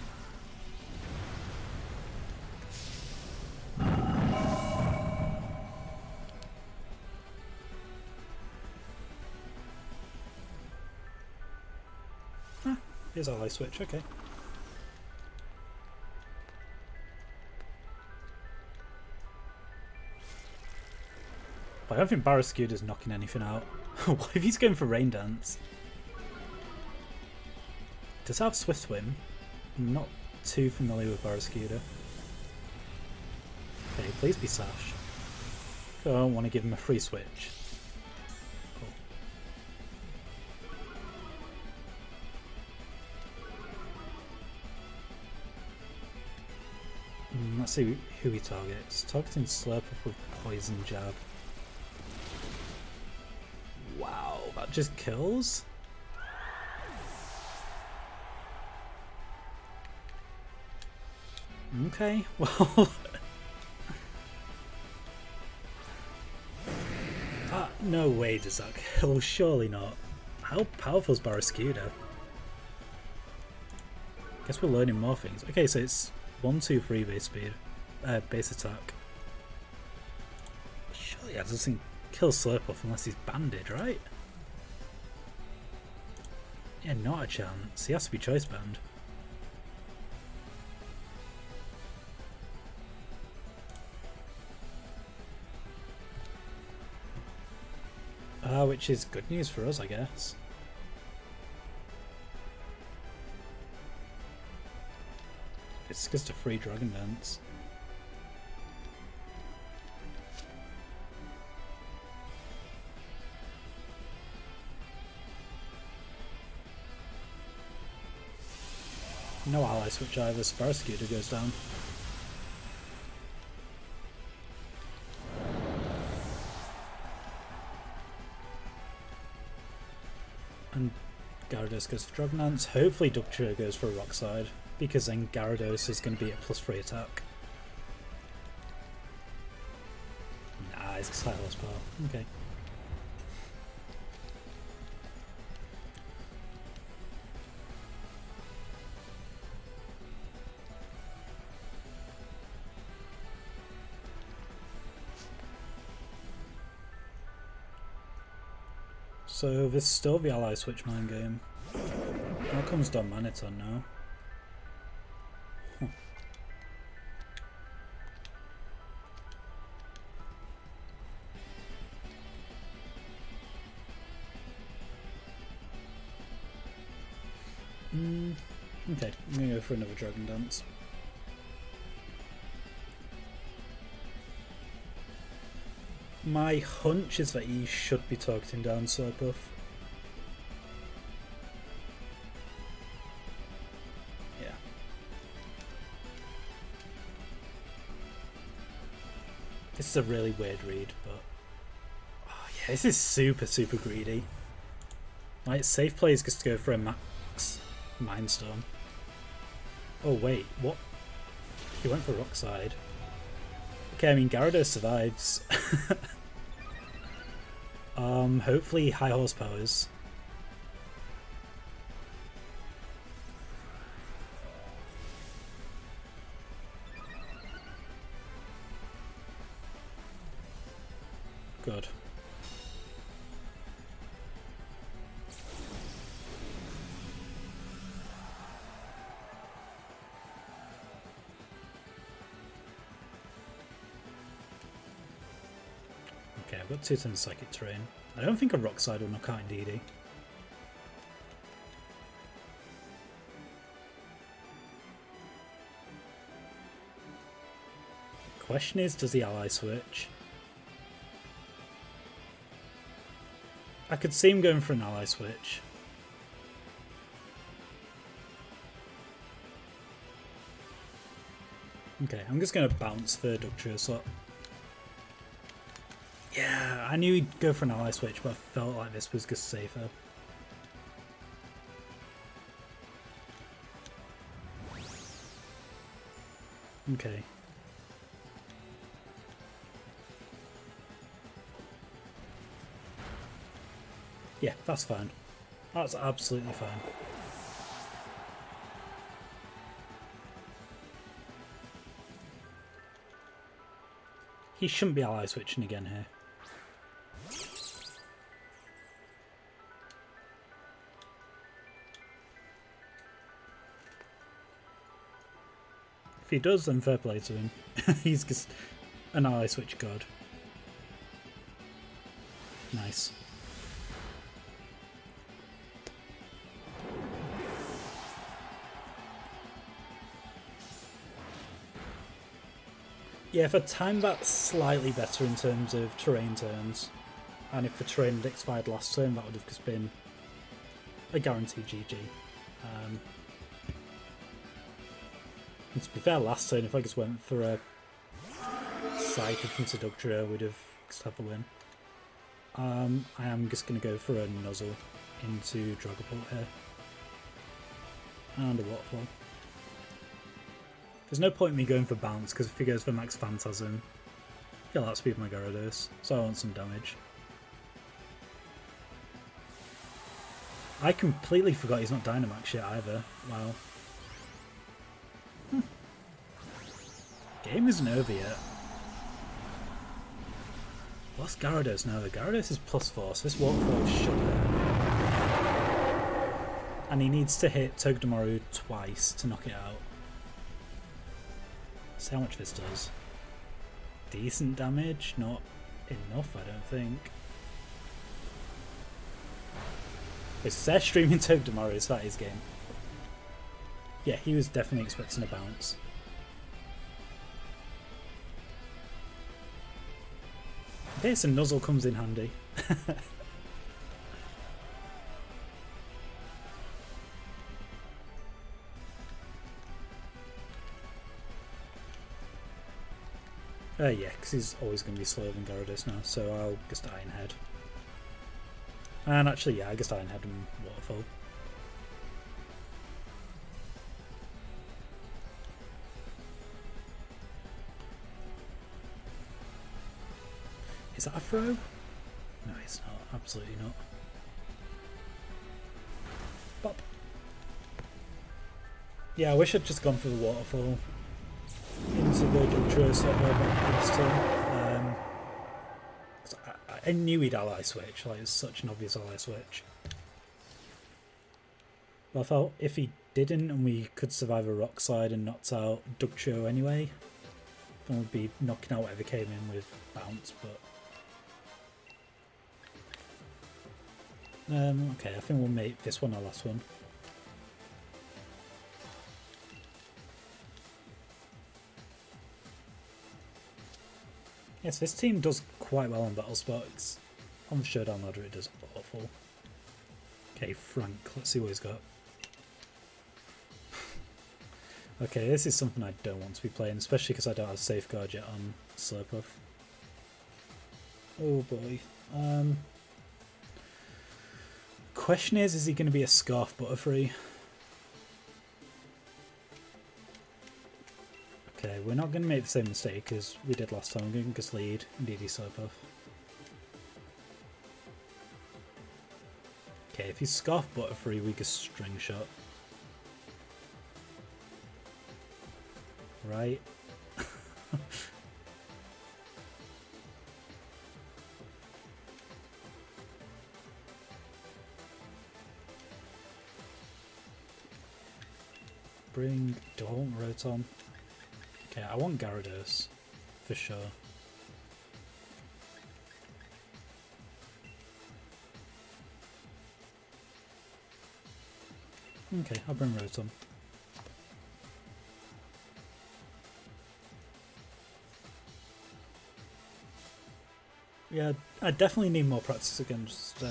Here's Ally Switch, okay. But I don't think Barraskewda's knocking anything out. What if he's going for Rain Dance? Does it have Swift Swim? I'm not too familiar with Barraskewda. Okay, please be Sash. I don't want to give him a free switch. Let's see who he targets. Targeting Slurpuff with Poison Jab. Wow, that just kills? Okay, well... no way does that kill, surely not. How powerful is Barraskewda? Guess we're learning more things. Okay, so it's 1, 2, 3 base speed, base attack. Surely that doesn't kill Slurpuff unless he's banded, right? Yeah, not a chance. He has to be choice band. Which is good news for us, I guess. It's just a free Dragon Dance. No Ally Switch either, Barraskewda goes down. And Gyarados goes for Dragon Dance. Hopefully Dugtrio goes for a Rock Slide, because then Gyarados is going to be at +3 attack. Nah, it's slightly less power. Okay. So there's still the Ally Switch mind game. Now comes Domaniton now. Okay, I'm gonna go for another Dragon Dance. My hunch is that he should be targeting down Slowpuff. Yeah. This is a really weird read, but oh yeah, this is super greedy. Like, safe play is just to go for a max Mindstorm. Oh wait, what? He went for Rockside. Okay, I mean Gyarados survives. Hopefully high horsepowers. Good. Okay, I've got 2 turns Psychic Terrain. I don't think a Rock Slide will knock out Indeedee. Question is, does the ally switch? I could see him going for an ally switch. Okay, I'm just going to bounce the Dugtrio slot. Yeah, I knew he'd go for an ally switch, but I felt like this was just safer. Okay. Yeah, that's fine. That's absolutely fine. He shouldn't be ally switching again here. If he does, then fair play to him. He's just an ally switch god. Nice. Yeah, if I timed that slightly better in terms of terrain turns, and if the terrain had expired last turn, that would have just been a guaranteed GG. And to be fair, last turn, if I just went for a Psychic into Dugtrio, we'd have just had the win. I am just going to go for a Nuzzle into Dragapult here. And a Waterfall. There's no point in me going for Bounce, because if he goes for Max Phantasm, he'll outspeed my Gyarados, so I want some damage. I completely forgot he's not Dynamax yet either. Wow. Game isn't over yet. What's Gyarados now? The Gyarados is +4, so this Waterfall is shut down. And he needs to hit Togedemaru twice to knock it out. Let's see how much this does. Decent damage, not enough, I don't think. It's they're streaming Togedemaru, so that is game. Yeah, he was definitely expecting a bounce. Okay, so Nuzzle comes in handy. Yeah, because he's always going to be slower than Gyarados now, so I'll just Iron Head. And actually, yeah, I guess Iron Head and Waterfall. Is that a throw? No, it's not. Absolutely not. Bop. Yeah, I wish I'd just gone for the Waterfall into the Dugtrio set last turn. I knew he'd ally switch, like it's such an obvious ally switch. But I felt if he didn't and we could survive a Rock Slide and knocked out Dugtrio anyway, then we'd be knocking out whatever came in with Bounce, but... okay, I think we'll make this one our last one. Yes, this team does quite well on battle spots. On the showdown ladder it does awful. Okay, Frank, let's see what he's got. Okay, this is something I don't want to be playing, especially because I don't have Safeguard yet on Slurpuff. Oh boy. Question is he going to be a Scarf Butterfree? Okay, we're not going to make the same mistake as we did last time. We're going to just lead DD Slurpuff. Okay, if he's Scarf Butterfree, we just String Shot. Right. Bring... do I want Rotom? Okay, I want Gyarados. For sure. Okay, I'll bring Rotom. Yeah, I definitely need more practice against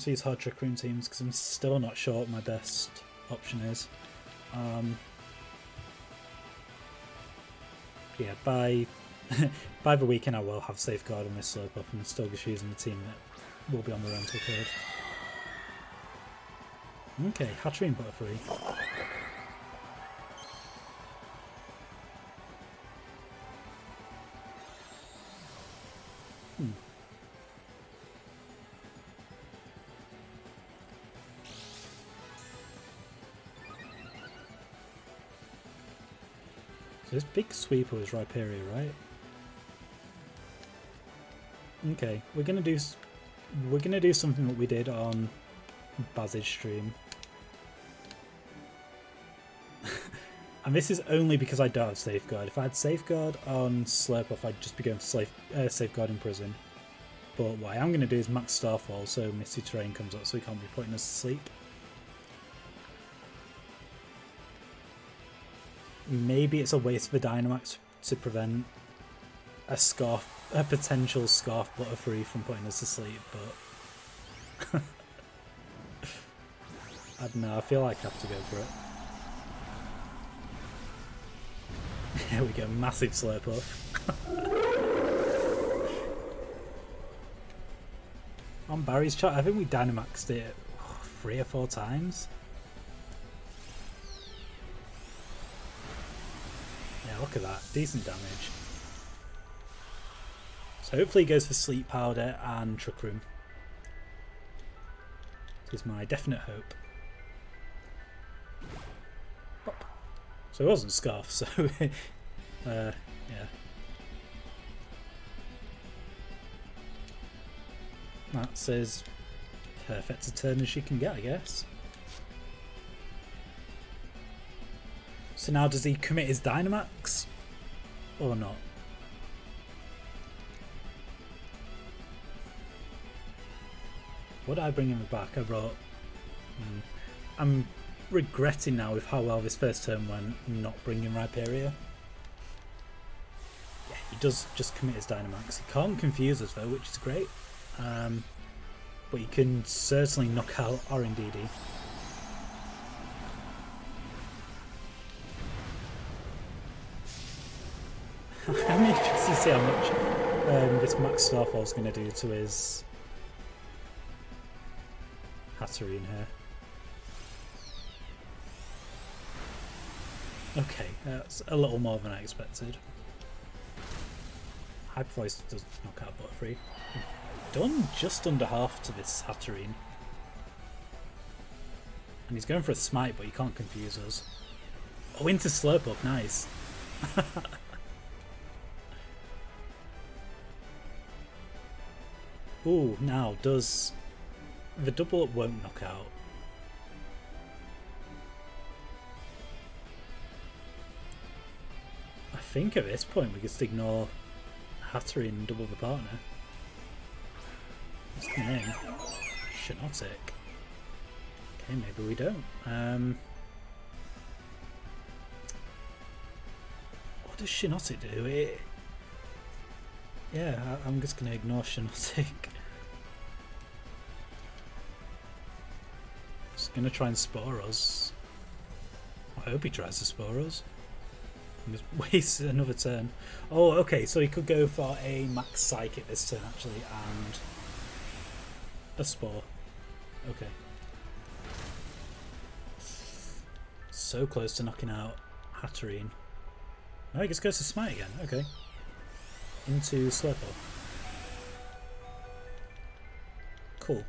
these hard Trick Room teams because I'm still not sure what my best option is. Yeah, by by the weekend I will have Safeguard on this Slurpuff and still just using the team that will be on the rental code. Okay, Hatterene Butterfree. So this big sweeper is Rhyperior, right? Okay, we're gonna do something that we did on Baz's stream. And this is only because I don't have Safeguard. If I had Safeguard on Slurpuff, I'd just be going for Safeguard in Prison. But what I am going to do is max Starfall so Misty Terrain comes up so he can't be putting us to sleep. Maybe it's a waste of a Dynamax to prevent a potential Scarf Butterfree from putting us to sleep, but I don't know, I feel like I have to go for it. Here we go, massive Slurpuff. On Barry's chat, I think we Dynamaxed it 3 or 4 times. Yeah, look at that, decent damage. So hopefully he goes for Sleep Powder and Trick Room. This is my definite hope. Pop. So it wasn't Scarf, so yeah. That's as perfect a turn as she can get, I guess. So now does he commit his Dynamax? Or not? What did I bring him back? I brought... I'm regretting now with how well this first turn went not bringing Rhyperior. Yeah, he does just commit his Dynamax. He can't confuse us though, which is great. But you can certainly knock out RNDD. I'm interested to see how much this Max Starfall is going to do to his Hatterene here. Okay, that's a little more than I expected. Hyper Voice does knock out Butterfree. Done just under half to this Hatterene. And he's going for a Smite, but he can't confuse us. Oh, into Slurpuff, nice. Ooh, now does... the double up won't knock out. I think at this point we just ignore Hatterene and double the partner. What's the name? Shiinotic. Okay, maybe we don't. What does Shiinotic do? Yeah, I'm just going to ignore Shinotic. Just going to try and spore us. I hope he tries to spore us. And just waste another turn. Oh, okay, so he could go for a max psychic this turn actually, and a spore. Okay. So close to knocking out Hatterene. No, he just goes to smite again. Okay. Into Slurple. Cool.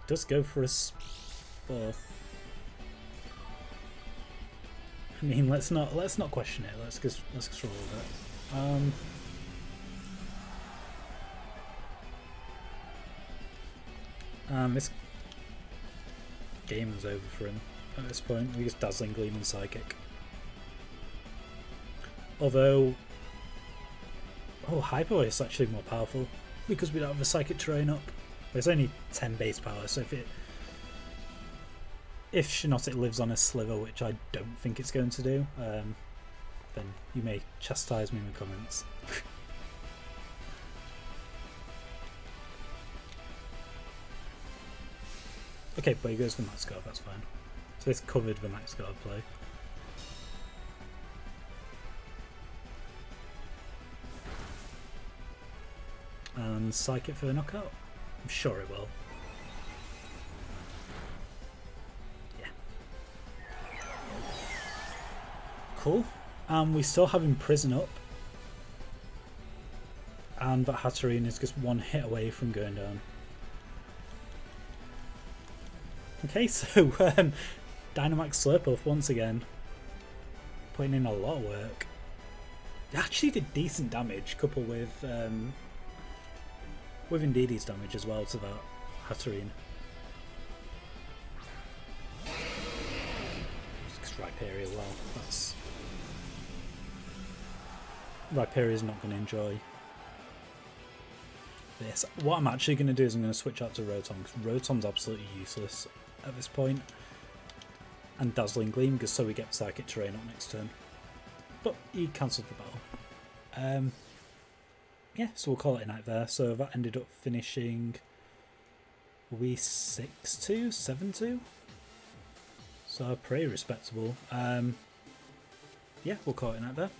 Does go for a spore. I mean, let's not question it. Let's just roll with it. This game is over for him at this point. We just Dazzling Gleam and Psychic. Although, Hyper Voice is actually more powerful because we don't have a Psychic terrain up. It's only 10 base power, so if Shinotic lives on a sliver, which I don't think it's going to do, then you may chastise me in the comments. Okay, but he goes for Max Guard, that's fine. So this covered the Max Guard play. And Psychic for the knockout? I'm sure it will. Yeah. Cool. We still have Imprison up. And that Hatterene is just one hit away from going down. Okay, so Dynamax Slurpuff once again. Putting in a lot of work. It actually did decent damage, coupled with Indeedee's damage as well to that Hatterene. Rhyperior as well. Rhyperior's not going to enjoy this. What I'm actually going to do is I'm going to switch out to Rotom, because Rotom's absolutely useless at this point. And Dazzling Gleam, because so we get Psychic Terrain up next turn. But he cancelled the battle. Yeah, so we'll call it a night there. So that ended up finishing, were we 6-2, 7-2? So pretty respectable. Yeah, we'll call it a night there.